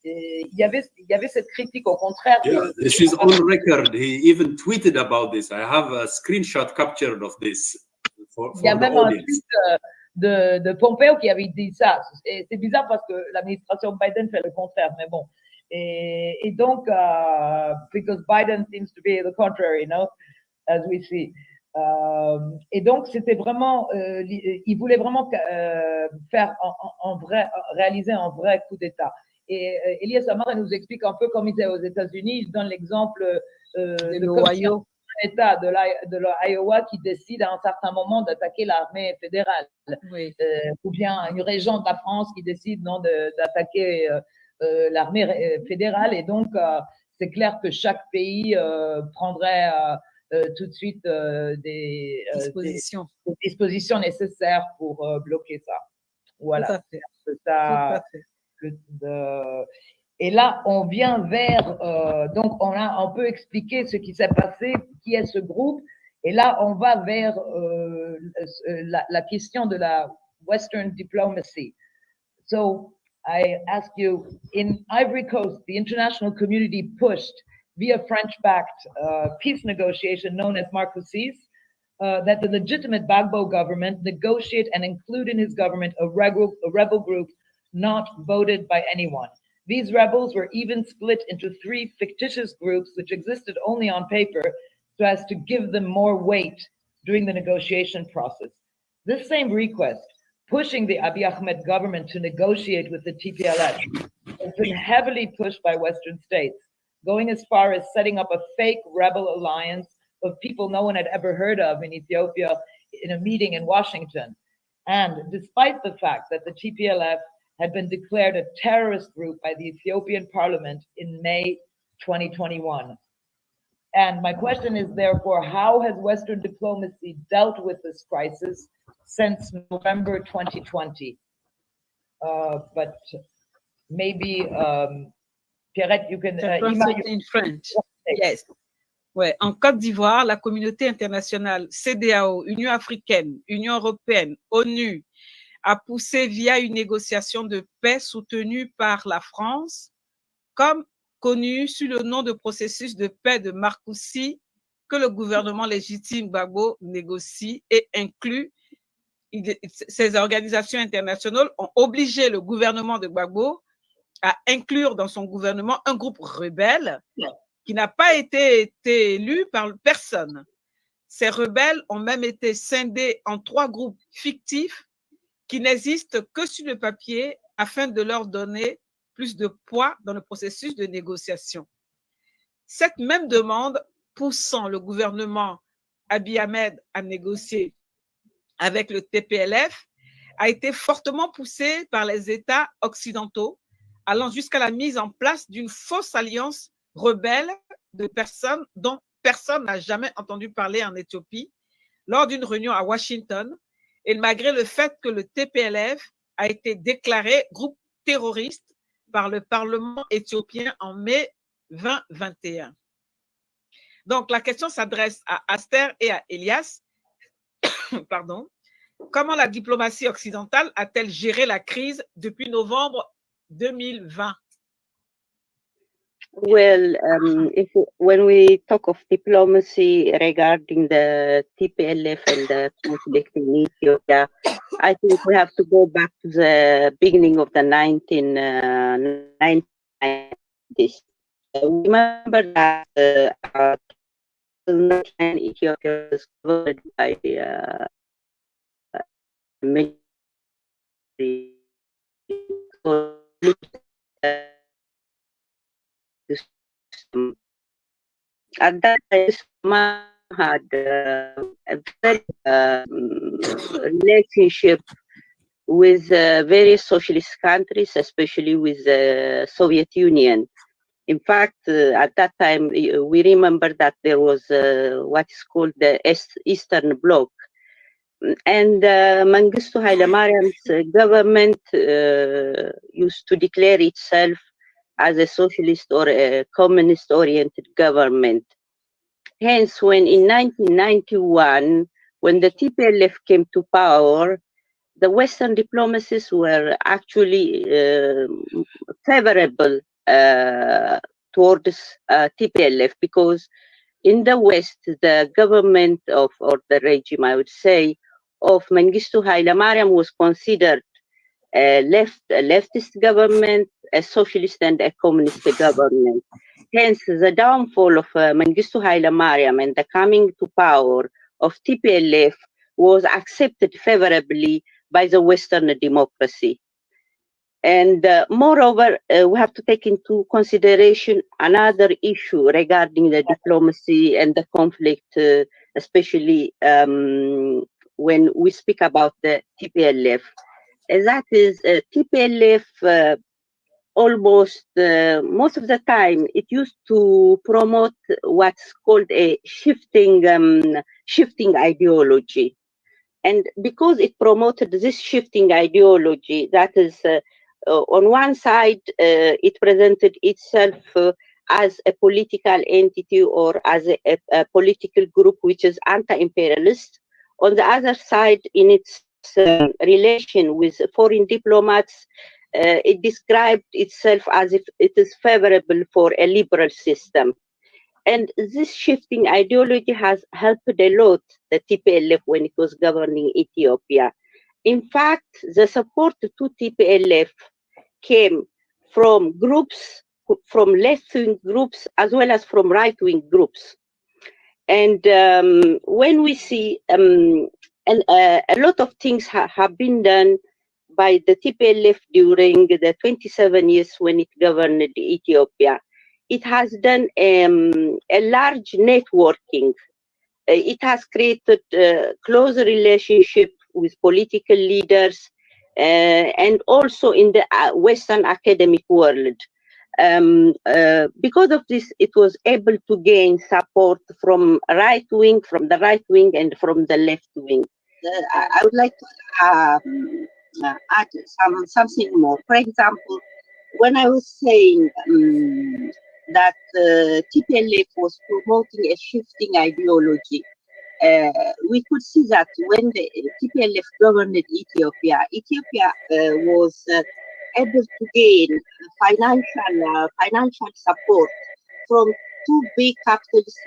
Speaker 2: il y avait cette critique au contraire.
Speaker 3: Yeah, this is on record. He even tweeted about this. I have a screenshot captured of this for
Speaker 2: il y a même
Speaker 3: the
Speaker 2: un
Speaker 3: audience.
Speaker 2: tweet de Pompeo qui avait dit ça. Et c'est bizarre parce que l'administration Biden fait le contraire, mais bon. Et donc, because Biden seems to be the contrary, you know, as we see. Et donc, c'était vraiment, il voulait vraiment faire réaliser un vrai coup d'État. Et Elias Amar nous explique un peu comme il était aux États-Unis. Il donne l'exemple de l'Ohio, État de l'Iowa qui décide à un certain moment d'attaquer l'armée fédérale, oui. Ou bien une région de la France qui décide d'attaquer l'armée fédérale. Et donc, c'est clair que chaque pays prendrait tout de suite des dispositions nécessaires pour bloquer ça. Voilà.
Speaker 1: Tout à fait.
Speaker 2: Ça,
Speaker 1: tout à fait.
Speaker 2: Et là, on vient vers, donc on peut expliquer ce qui s'est passé, qui est ce groupe, et là, on va vers la question de la Western diplomacy. So I ask you, in Ivory Coast, the international community pushed via French-backed peace negotiation known as Marcoussis, that the legitimate Gbagbo government negotiate and include in his government a rebel group not voted by anyone. These rebels were even split into 3 fictitious groups which existed only on paper so as to give them more weight during the negotiation process. This same request, pushing the Abiy Ahmed government to negotiate with the TPLF, has been heavily pushed by Western states, going as far as setting up a fake rebel alliance of people no one had ever heard of in Ethiopia in a meeting in Washington. And despite the fact that the TPLF had been declared a terrorist group by the Ethiopian parliament in May 2021. And my question is therefore, how has Western diplomacy dealt with this crisis since November 2020? But maybe, Pierrette, you can...
Speaker 1: in French. Yes. Ouais. En Côte d'Ivoire, la communauté internationale, CEDEAO, Union africaine, Union européenne, ONU, a poussé via une négociation de paix soutenue par la France, comme connu sous le nom de processus de paix de Marcoussis, que le gouvernement légitime Gbagbo négocie et inclut. Ces organisations internationales ont obligé le gouvernement de Gbagbo à inclure dans son gouvernement un groupe rebelle qui n'a pas été élu par personne. Ces rebelles ont même été scindés en 3 groupes fictifs qui n'existent que sur le papier afin de leur donner plus de poids dans le processus de négociation. Cette même demande poussant le gouvernement Abiy Ahmed à négocier avec le TPLF a été fortement poussée par les États occidentaux, allant jusqu'à la mise en place d'une fausse alliance rebelle de personnes dont personne n'a jamais entendu parler en Éthiopie lors d'une réunion à Washington, et malgré le fait que le TPLF a été déclaré groupe terroriste par le Parlement éthiopien en mai 2021. Donc, la question s'adresse à Aster et à Elias. Pardon. Comment la diplomatie occidentale a-t-elle géré la crise depuis novembre 2020?
Speaker 5: Well, when we talk of diplomacy regarding the TPLF and the conflict in Ethiopia, I think we have to go back to the beginning of the 1990s. Remember that Ethiopia was covered by military. At that time, had a very relationship with various socialist countries, especially with the Soviet Union. In fact, at that time, we remember that there was what is called the Eastern Bloc. And Mengistu Haile Mariam's government used to declare itself as a socialist or a communist-oriented government. Hence, when in 1991, when the TPLF came to power, the Western diplomacies were actually favorable towards TPLF, because in the West, the government of, or the regime, I would say, of Mengistu Haile Mariam was considered a leftist government, a socialist and a communist government. Hence, the downfall of Mengistu Haile Mariam and the coming to power of TPLF was accepted favorably by the Western democracy. And moreover, we have to take into consideration another issue regarding the diplomacy and the conflict, especially when we speak about the TPLF. That is, TPLF almost most of the time, it used to promote what's called a shifting ideology. And because it promoted this shifting ideology, that is On one side, it presented itself as a political entity or as a political group which is anti-imperialist. On the other side, in its relation with foreign diplomats, it described itself as if it is favorable for a liberal system. And this shifting ideology has helped a lot the TPLF when it was governing Ethiopia. In fact, the support to TPLF came from groups, from left-wing groups, as well as from right-wing groups. And when we see, a lot of things have been done by the TPLF during the 27 years when it governed Ethiopia. It has done a large networking. It has created close relationship with political leaders and also in the Western academic world. Because of this, it was able to gain support from the right wing and from the left wing. I would like to add something more. For example, when I was saying that TPLF was promoting a shifting ideology, we could see that when the TPLF governed Ethiopia, Ethiopia was able to gain financial support from two big capitalist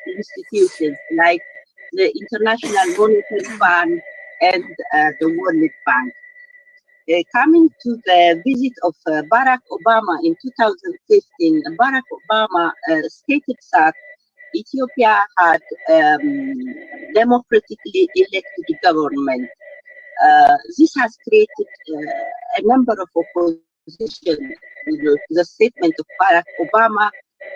Speaker 5: institutions like the International Monetary Fund and the World Bank. Coming to the visit of Barack Obama in 2015, Barack Obama stated that Ethiopia had democratically elected government. This has created a number of opposition to the statement of Barack Obama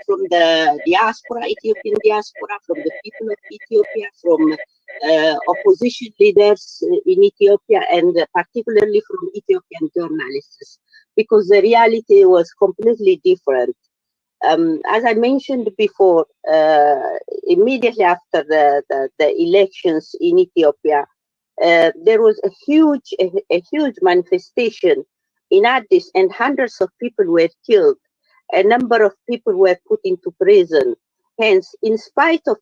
Speaker 5: from the diaspora, Ethiopian diaspora, from the people of Ethiopia, from opposition leaders in Ethiopia, and particularly from Ethiopian journalists, because the reality was completely different. As I mentioned before, immediately after the elections in Ethiopia, there was a huge manifestation in Addis, and hundreds of people were killed. A number of people were put into prison. Hence, in spite of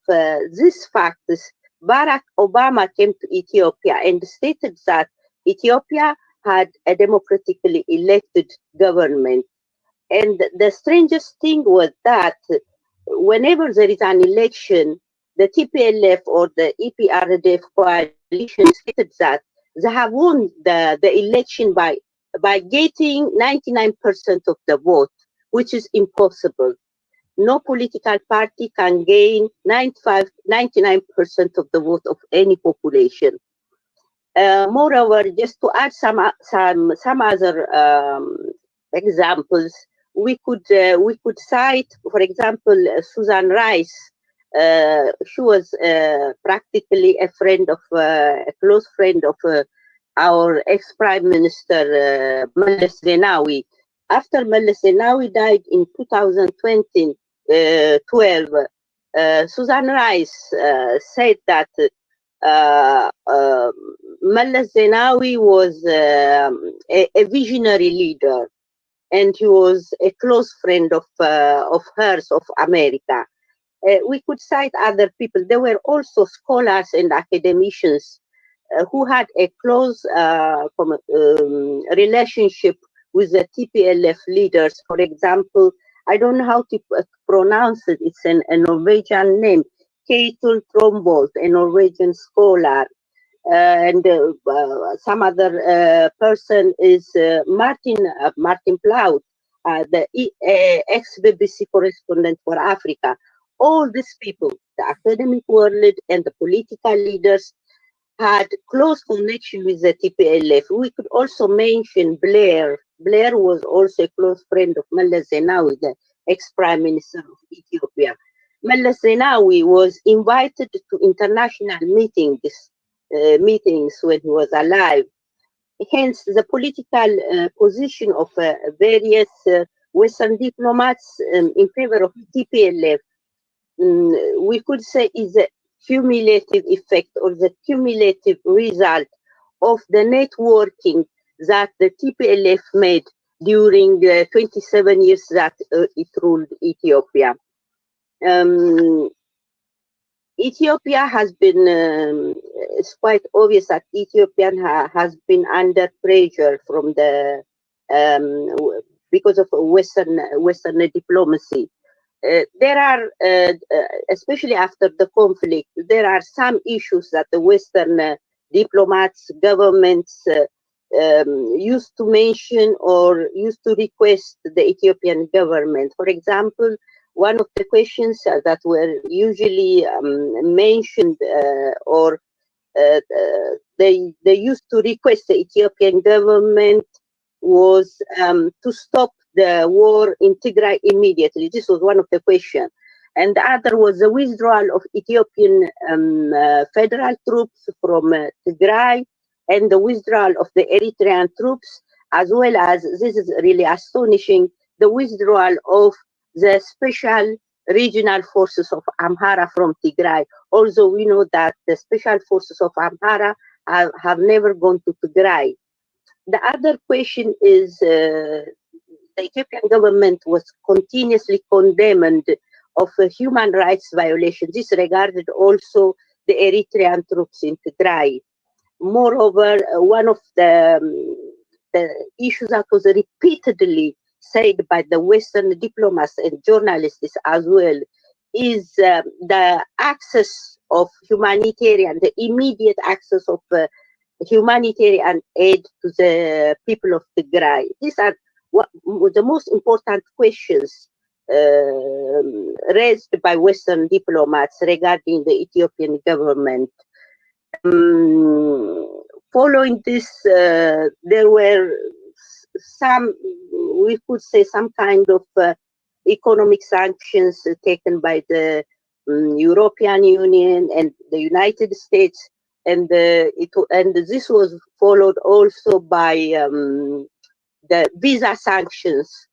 Speaker 5: these facts, Barack Obama came to Ethiopia and stated that Ethiopia had a democratically elected government. And the strangest thing was that whenever there is an election, the TPLF or the EPRDF coalition stated that they have won the election by getting 99% of the vote, which is impossible. No political party can gain 99% of the vote of any population. Moreover, just to add some other examples, we could cite, for example, Susan Rice. She was practically a close friend of our ex-Prime Minister Meles Zenawi. After Meles Zenawi died in 2012, Susan Rice said that Meles Zenawi was a visionary leader, and he was a close friend of hers, of America. We could cite other people. There were also scholars and academicians who had a close relationship with the TPLF leaders. For example, I don't know how to pronounce it. It's a Norwegian name, Ketil Trombolt, a Norwegian scholar. And some other person is Martin Plaut, the ex-BBC correspondent for Africa. All these people, the academic world and the political leaders, had close connection with the TPLF. We could also mention Blair. Blair was also a close friend of Meles Zenawi, the ex-Prime Minister of Ethiopia. Meles Zenawi was invited to international meetings when he was alive. Hence, the political position of various Western diplomats in favor of TPLF, we could say, is a cumulative effect or the cumulative result of the networking that the TPLF made during the 27 years that it ruled Ethiopia. Ethiopia has been, it's quite obvious that Ethiopia has been under pressure from the, because of Western diplomacy. There are, especially after the conflict, there are some issues that the Western diplomats, governments used to mention or used to request the Ethiopian government. For example, one of the questions that were usually mentioned or they used to request the Ethiopian government was to stop the war in Tigray immediately. This was one of the questions. And the other was the withdrawal of Ethiopian federal troops from Tigray and the withdrawal of the Eritrean troops, as well as, this is really astonishing, the withdrawal of the special regional forces of Amhara from Tigray. Also, we know that the special forces of Amhara have never gone to Tigray. The other question is the Ethiopian government was continuously condemned of human rights violations. This regarded also the Eritrean troops in Tigray. Moreover, one of the issues that was repeatedly said by the Western diplomats and journalists as well is the access of humanitarian, the immediate access of humanitarian aid to the people of Tigray. These are the most important questions raised by Western diplomats regarding the Ethiopian government. Following this, there were some, we could say, some kind of economic sanctions taken by the European Union and the United States, and this was followed also by the visa sanctions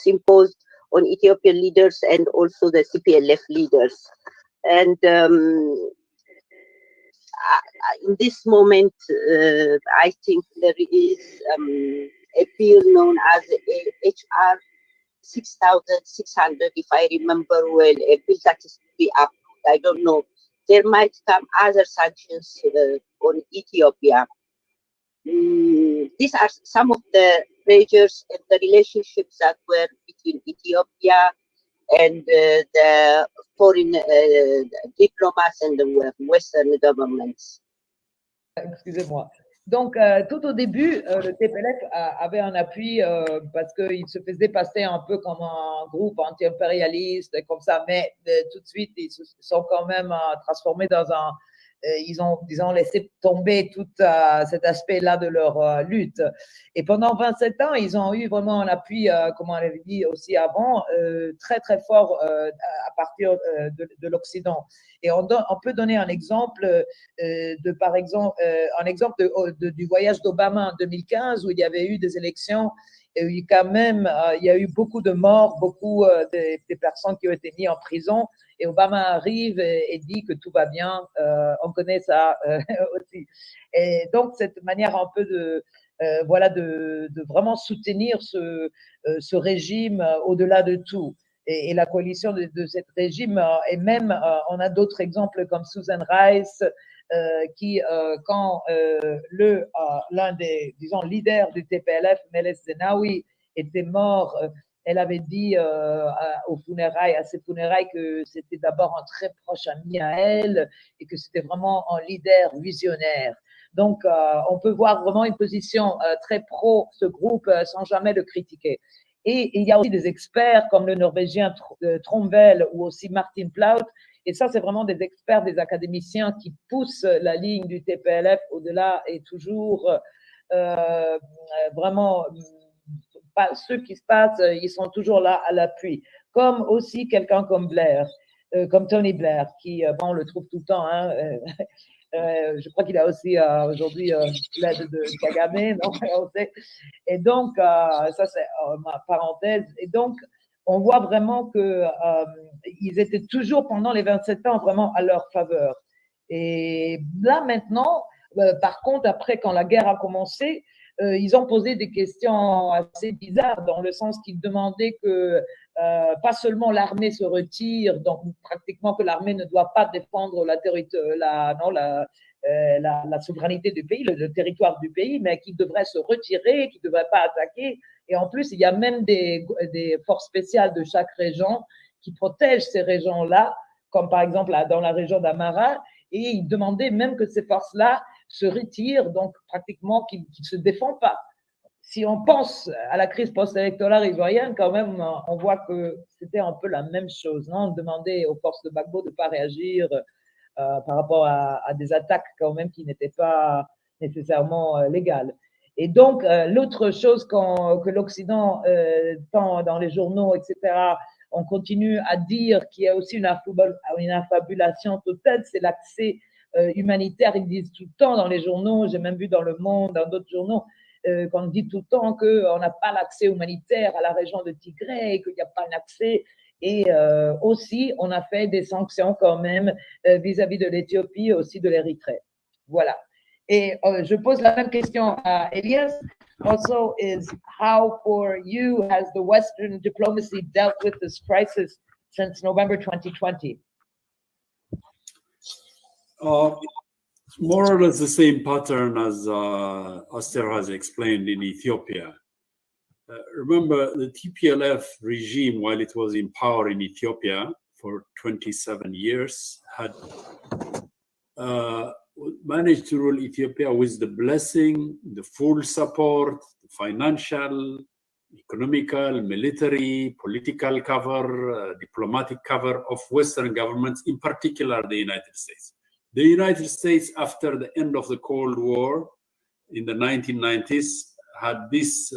Speaker 5: imposed on Ethiopian leaders and also the CPLF leaders. And in this moment, I think there is a bill known as HR 6,600, if I remember well, a bill that is to be approved. I don't know. There might come other sanctions on Ethiopia. These are some of the pressures and the relationships that were between Ethiopia and the foreign diplomats and the Western governments.
Speaker 2: Excusez-moi. Donc, tout au début, le TPLF avait un appui parce qu'il se faisait passer un peu comme un groupe anti-impérialiste, comme ça, mais tout de suite, ils se sont quand même transformés dans un... Ils ont, disons, laissé tomber tout cet aspect-là de leur lutte. Et pendant 27 ans, ils ont eu vraiment un appui, comme on l'avait dit aussi avant, très, très fort à partir de l'Occident. Et on peut donner un exemple par exemple, un exemple du voyage d'Obama en 2015, où il y avait eu des élections et quand même, il y a eu beaucoup de morts, beaucoup des personnes qui ont été mises en prison. Et Obama arrive et dit que tout va bien. On connaît ça aussi. Et donc, cette manière un peu de vraiment soutenir ce régime au-delà de tout. Et la coalition de ce régime, et même, on a d'autres exemples comme Susan Rice, qui, quand l'un des, disons, leaders du TPLF, Meles Zenawi, était mort, elle avait dit à ses funérailles que c'était d'abord un très proche ami à elle et que c'était vraiment un leader visionnaire. Donc, on peut voir vraiment une position très pro ce groupe sans jamais le critiquer. Et il y a aussi des experts comme le Norvégien Tromvel ou aussi Martin Plaut. Et ça, c'est vraiment des experts, des académiciens qui poussent la ligne du TPLF au-delà et toujours vraiment... ceux qui se passent, ils sont toujours là à l'appui. Comme aussi quelqu'un comme Blair, comme Tony Blair, qui, bon, on le trouve tout le temps. Hein, je crois qu'il a aussi aujourd'hui l'aide de Kagame. Non, et donc, ça c'est ma parenthèse. Et donc, on voit vraiment qu'ils étaient toujours pendant les 27 ans vraiment à leur faveur. Et là maintenant, par contre, après, quand la guerre a commencé, ils ont posé des questions assez bizarres, dans le sens qu'ils demandaient que pas seulement l'armée se retire, donc pratiquement que l'armée ne doit pas défendre la souveraineté du pays, le territoire du pays, mais qu'il devrait se retirer, qu'il ne devrait pas attaquer. Et en plus, il y a même des forces spéciales de chaque région qui protègent ces régions-là, comme par exemple dans la région d'Amara, et ils demandaient même que ces forces-là se retirent, donc pratiquement qu'ils ne se défendent pas. Si on pense à la crise post-électorale ivoirienne, quand même, on voit que c'était un peu la même chose. Non, on demandait aux forces de Gbagbo de ne pas réagir par rapport à des attaques quand même qui n'étaient pas nécessairement légales. Et donc, l'autre chose que l'Occident, dans les journaux, etc., on continue à dire qu'il y a aussi une affabulation totale, c'est l'accès humanitaire. Ils disent tout le temps dans les journaux, j'ai même vu dans Le Monde, dans d'autres journaux, qu'on dit tout le temps qu'on n'a pas l'accès humanitaire à la région de Tigré, qu'il n'y a pas l'accès. Et aussi, on a fait des sanctions quand même vis-à-vis de l'Éthiopie et aussi de l'Érythrée. Voilà. Et je pose la même question à Elias. Also, is how for you has the Western diplomacy dealt with this crisis since November 2020?
Speaker 3: More or less the same pattern as Aster has explained in Ethiopia. Remember, the TPLF regime, while it was in power in Ethiopia for 27 years, had managed to rule Ethiopia with the blessing, the full support, the financial, economical, military, political cover, diplomatic cover of Western governments, in particular the United States. The United States, after the end of the Cold War in the 1990s, had this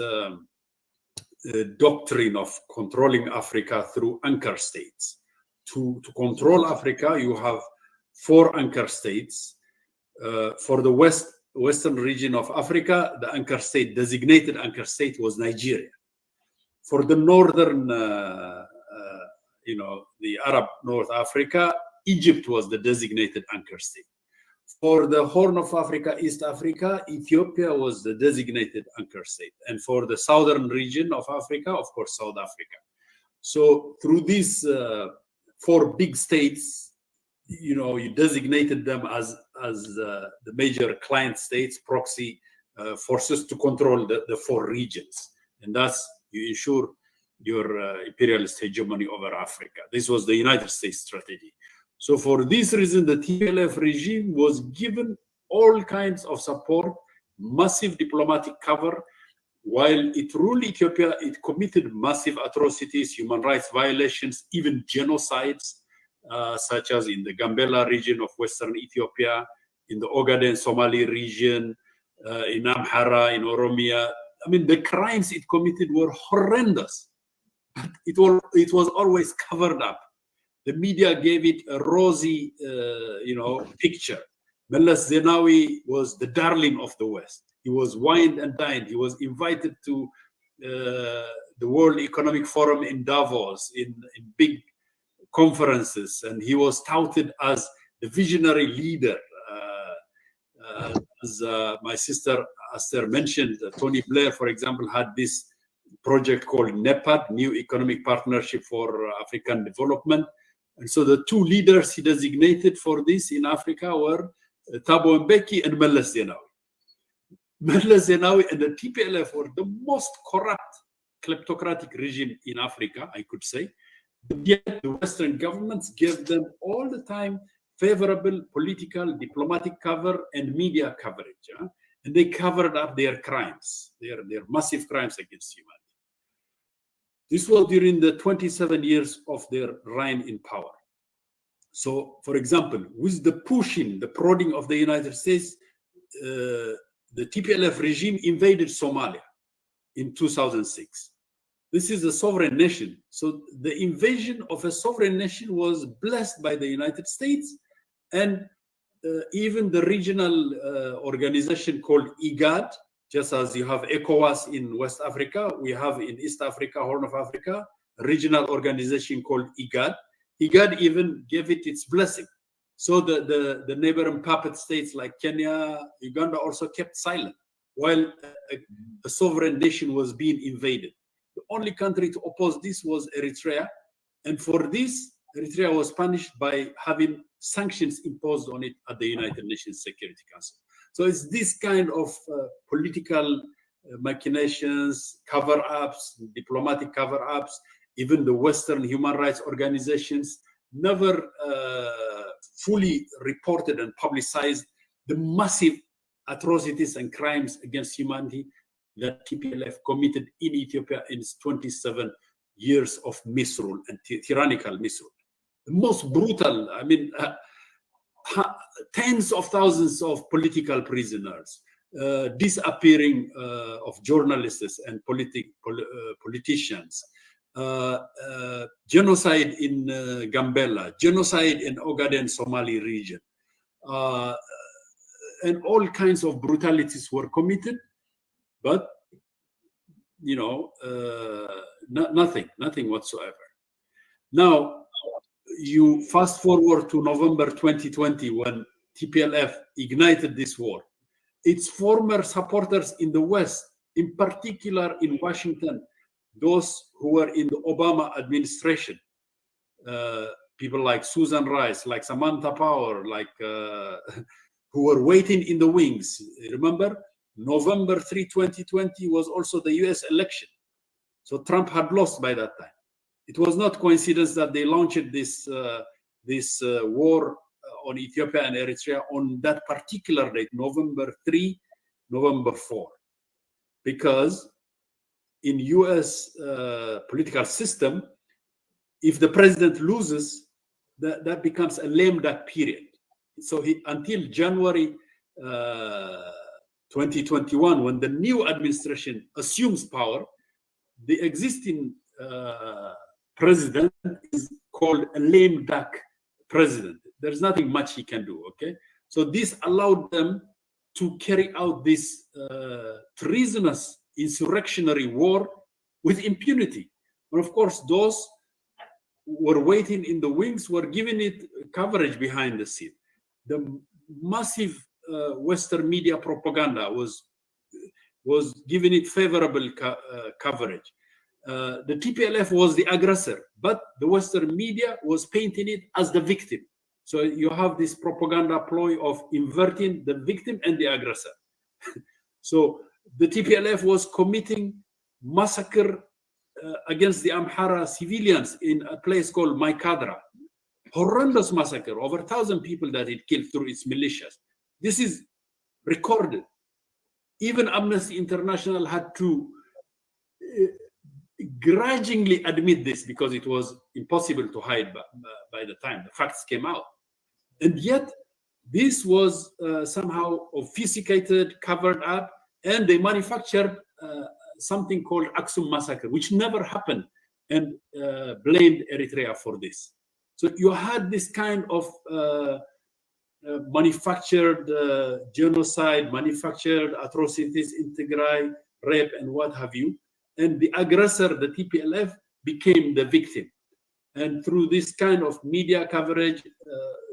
Speaker 3: doctrine of controlling Africa through anchor states. To control Africa, you have 4 anchor states. For the western region of Africa, the anchor state, designated anchor state, was Nigeria. For the northern, the Arab North Africa, Egypt was the designated anchor state. For the Horn of Africa, East Africa, Ethiopia was the designated anchor state. And for the southern region of Africa, of course, South Africa. So through these 4 big states, you designated them as the major client states, proxy forces to control the 4 regions. And thus you ensure your imperialist hegemony over Africa. This was the United States strategy. So for this reason, the TPLF regime was given all kinds of support, massive diplomatic cover. While it ruled Ethiopia, it committed massive atrocities, human rights violations, even genocides, such as in the Gambela region of Western Ethiopia, in the Ogaden Somali region, in Amhara, in Oromia. I mean, the crimes it committed were horrendous. It was always covered up. The media gave it a rosy, picture. Meles Zenawi was the darling of the West. He was wined and dined. He was invited to the World Economic Forum in Davos, in big conferences, and he was touted as the visionary leader. As my sister Aster mentioned, Tony Blair, for example, had this project called NEPAD, New Economic Partnership for African Development. And so the 2 leaders he designated for this in Africa were Thabo Mbeki and Meles Zenawi. Meles Zenawi and the TPLF were the most corrupt kleptocratic regime in Africa, I could say. But yet the Western governments gave them all the time favorable political, diplomatic cover and media coverage. And they covered up their crimes, their massive crimes against humanity. This was during the 27 years of their reign in power. So, for example, with the pushing, the prodding of the United States, the TPLF regime invaded Somalia in 2006. This is a sovereign nation. So the invasion of a sovereign nation was blessed by the United States, and even the regional organization called IGAD, just as you have ECOWAS in West Africa, we have in East Africa, Horn of Africa, a regional organization called IGAD. IGAD even gave it its blessing. So the neighboring puppet states like Kenya, Uganda also kept silent. while a sovereign nation was being invaded. The only country to oppose this was Eritrea. And for this, Eritrea was punished by having sanctions imposed on it at the United Nations Security Council. So it's this kind of political machinations, cover-ups, diplomatic cover-ups. Even the Western human rights organizations never fully reported and publicized the massive atrocities and crimes against humanity that TPLF committed in Ethiopia in its 27 years of misrule and tyrannical misrule. The most brutal, I mean, tens of thousands of political prisoners, disappearing of journalists and politicians, genocide in Gambela, genocide in Ogaden, Somali region, and all kinds of brutalities were committed, but you know, nothing whatsoever. Now, you fast forward to November 2020 when TPLF ignited this war. Its former supporters in the West, in particular in Washington, those who were in the Obama administration, people like Susan Rice, like Samantha Power, like who were waiting in the wings. Remember, November 3, 2020 was also the US election. So Trump had lost by that time. It was not coincidence that they launched this war on Ethiopia and Eritrea on that particular date, November 3, November 4. Because in US political system, if the president loses, that becomes a lame duck period. So until January 2021, when the new administration assumes power, the existing president is called a lame duck president. There's nothing much he can do, okay? So this allowed them to carry out this treasonous insurrectionary war with impunity. And of course, those who were waiting in the wings were giving it coverage behind the scene. The massive Western media propaganda was giving it favorable coverage. The TPLF was the aggressor, but the Western media was painting it as the victim. So you have this propaganda ploy of inverting the victim and the aggressor. So the TPLF was committing massacre against the Amhara civilians in a place called Maikadra. Horrendous massacre, over 1,000 people that it killed through its militias. This is recorded. Even Amnesty International had to grudgingly admit this because it was impossible to hide by the time the facts came out. And yet, this was somehow obfuscated, covered up, and they manufactured something called Aksum massacre, which never happened, and blamed Eritrea for this. So you had this kind of manufactured genocide, manufactured atrocities in Tigray, rape, and what have you. And the aggressor, the TPLF, became the victim. And through this kind of media coverage,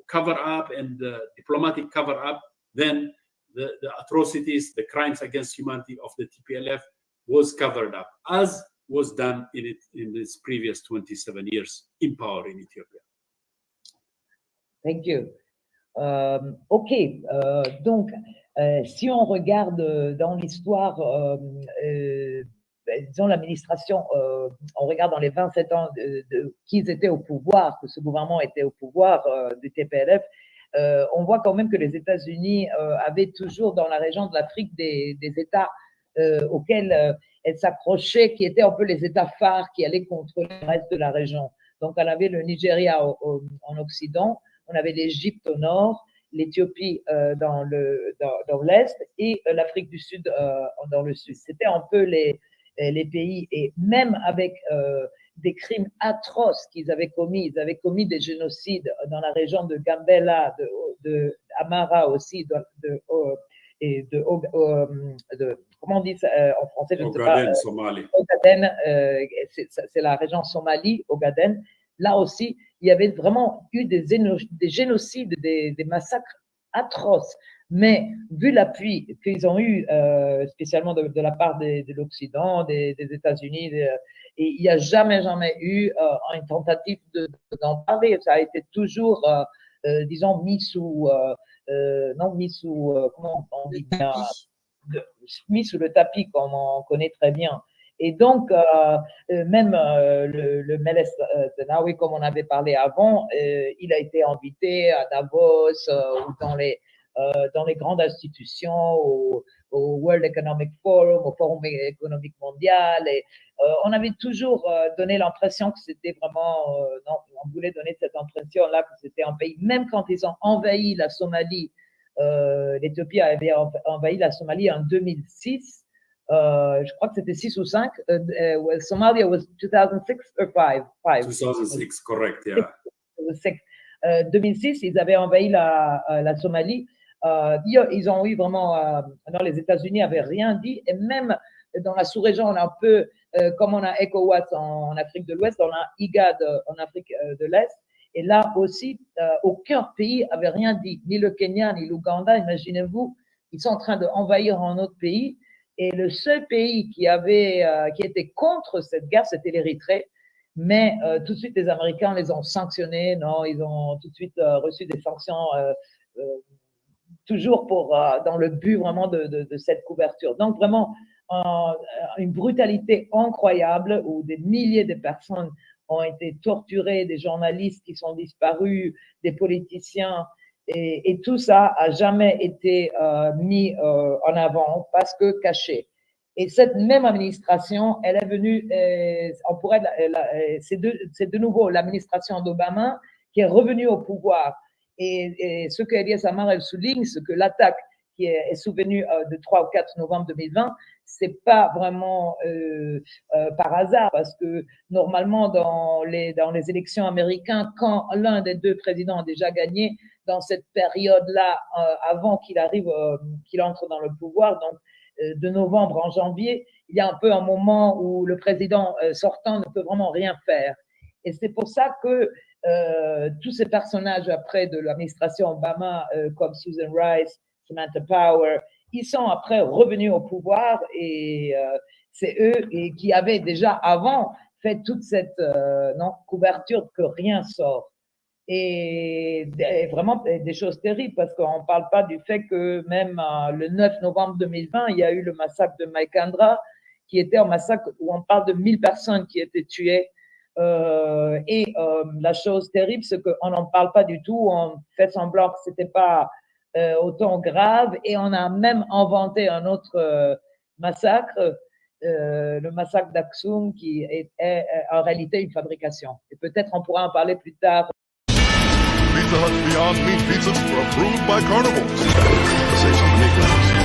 Speaker 3: cover-up, and diplomatic cover-up, then the atrocities, the crimes against humanity of the TPLF was covered up, as was done in its previous 27 years in power in Ethiopia.
Speaker 2: Thank you. Ok, donc si on regarde dans l'histoire, disons l'administration, on regarde dans les 27 ans qu'ils étaient au pouvoir, que ce gouvernement était au pouvoir du TPLF, on voit quand même que les États-Unis avaient toujours dans la région de l'Afrique des États auxquels elles s'accrochaient, qui étaient un peu les États phares qui allaient contrôler le reste de la région. Donc on avait le Nigeria en Occident, on avait l'Égypte au nord, l'Éthiopie dans l'est et l'Afrique du Sud dans le sud. C'était un peu les pays, et même avec des crimes atroces qu'ils avaient commis. Ils avaient commis des génocides dans la région de Gambela, de Amara aussi, comment on dit ça en français, je ne sais pas.
Speaker 3: Somalie.
Speaker 2: Ogaden, c'est la région Somalie, Ogaden. Là aussi, il y avait vraiment eu des génocides, des massacres atroces Mais vu l'appui qu'ils ont eu, spécialement de la part de l'Occident, des États-Unis, et il n'y a jamais eu une tentative d'en parler. Ça a été toujours, disons, mis sous, comment on dit bien, mis sous le tapis, comme on connaît très bien. Et donc, même le Meles Zenawi, comme on avait parlé avant, il a été invité à Davos ou dans les grandes institutions, au World Economic Forum, au Forum économique mondial. Et on avait toujours donné l'impression que c'était vraiment, non, on voulait donner cette impression-là que c'était un pays, même quand ils ont envahi la Somalie, l'Éthiopie avait envahi la Somalie en 2006. Je crois que c'était 6 ou 5. Somalia was 2006 or 5?
Speaker 3: 2006, correct, yeah.
Speaker 2: 2006, ils avaient envahi la Somalie. Ils ont eu vraiment, non, les États-Unis n'avaient rien dit, et même dans la sous-région, on a un peu, comme on a ECOWAS en Afrique de l'Ouest, on a IGAD en Afrique de l'Est, et là aussi, aucun pays n'avait rien dit, ni le Kenya, ni l'Ouganda. Imaginez-vous, ils sont en train d'envahir un autre pays, et le seul pays qui était contre cette guerre, c'était l'Érythrée. Mais tout de suite, les Américains les ont sanctionnés. Non, ils ont tout de suite reçu des sanctions, toujours dans le but vraiment de cette couverture. Donc vraiment, une brutalité incroyable où des milliers de personnes ont été torturées, des journalistes qui sont disparus, des politiciens. Et tout ça a jamais été mis en avant parce que caché. Et cette même administration, elle est venue, c'est de nouveau l'administration d'Obama qui est revenue au pouvoir. Et ce que Elias Amar elle souligne, c'est que l'attaque qui est survenue de 3 ou 4 novembre 2020, c'est pas vraiment par hasard, parce que normalement dans les élections américaines, quand l'un des deux présidents a déjà gagné, dans cette période-là, avant qu'il entre dans le pouvoir, donc de novembre en janvier, il y a un peu un moment où le président sortant ne peut vraiment rien faire. Et c'est pour ça que tous ces personnages après de l'administration Obama, comme Susan Rice, Samantha Power, ils sont après revenus au pouvoir, et c'est eux qui avaient déjà avant fait toute cette couverture que rien sort. Et vraiment des choses terribles, parce qu'on ne parle pas du fait que même le 9 novembre 2020, il y a eu le massacre de Maïkandra, qui était un massacre où on parle de 1000 personnes qui étaient tuées. La chose terrible, c'est qu'on n'en parle pas du tout, on fait semblant que ce n'était pas autant grave, et on a même inventé un autre massacre, le massacre d'Aksum, qui est en réalité une fabrication. Et peut-être on pourra en parler plus tard.
Speaker 6: Pizza Hut's Beyond Meat pizzas are approved by carnivores. Say something, Nicholas.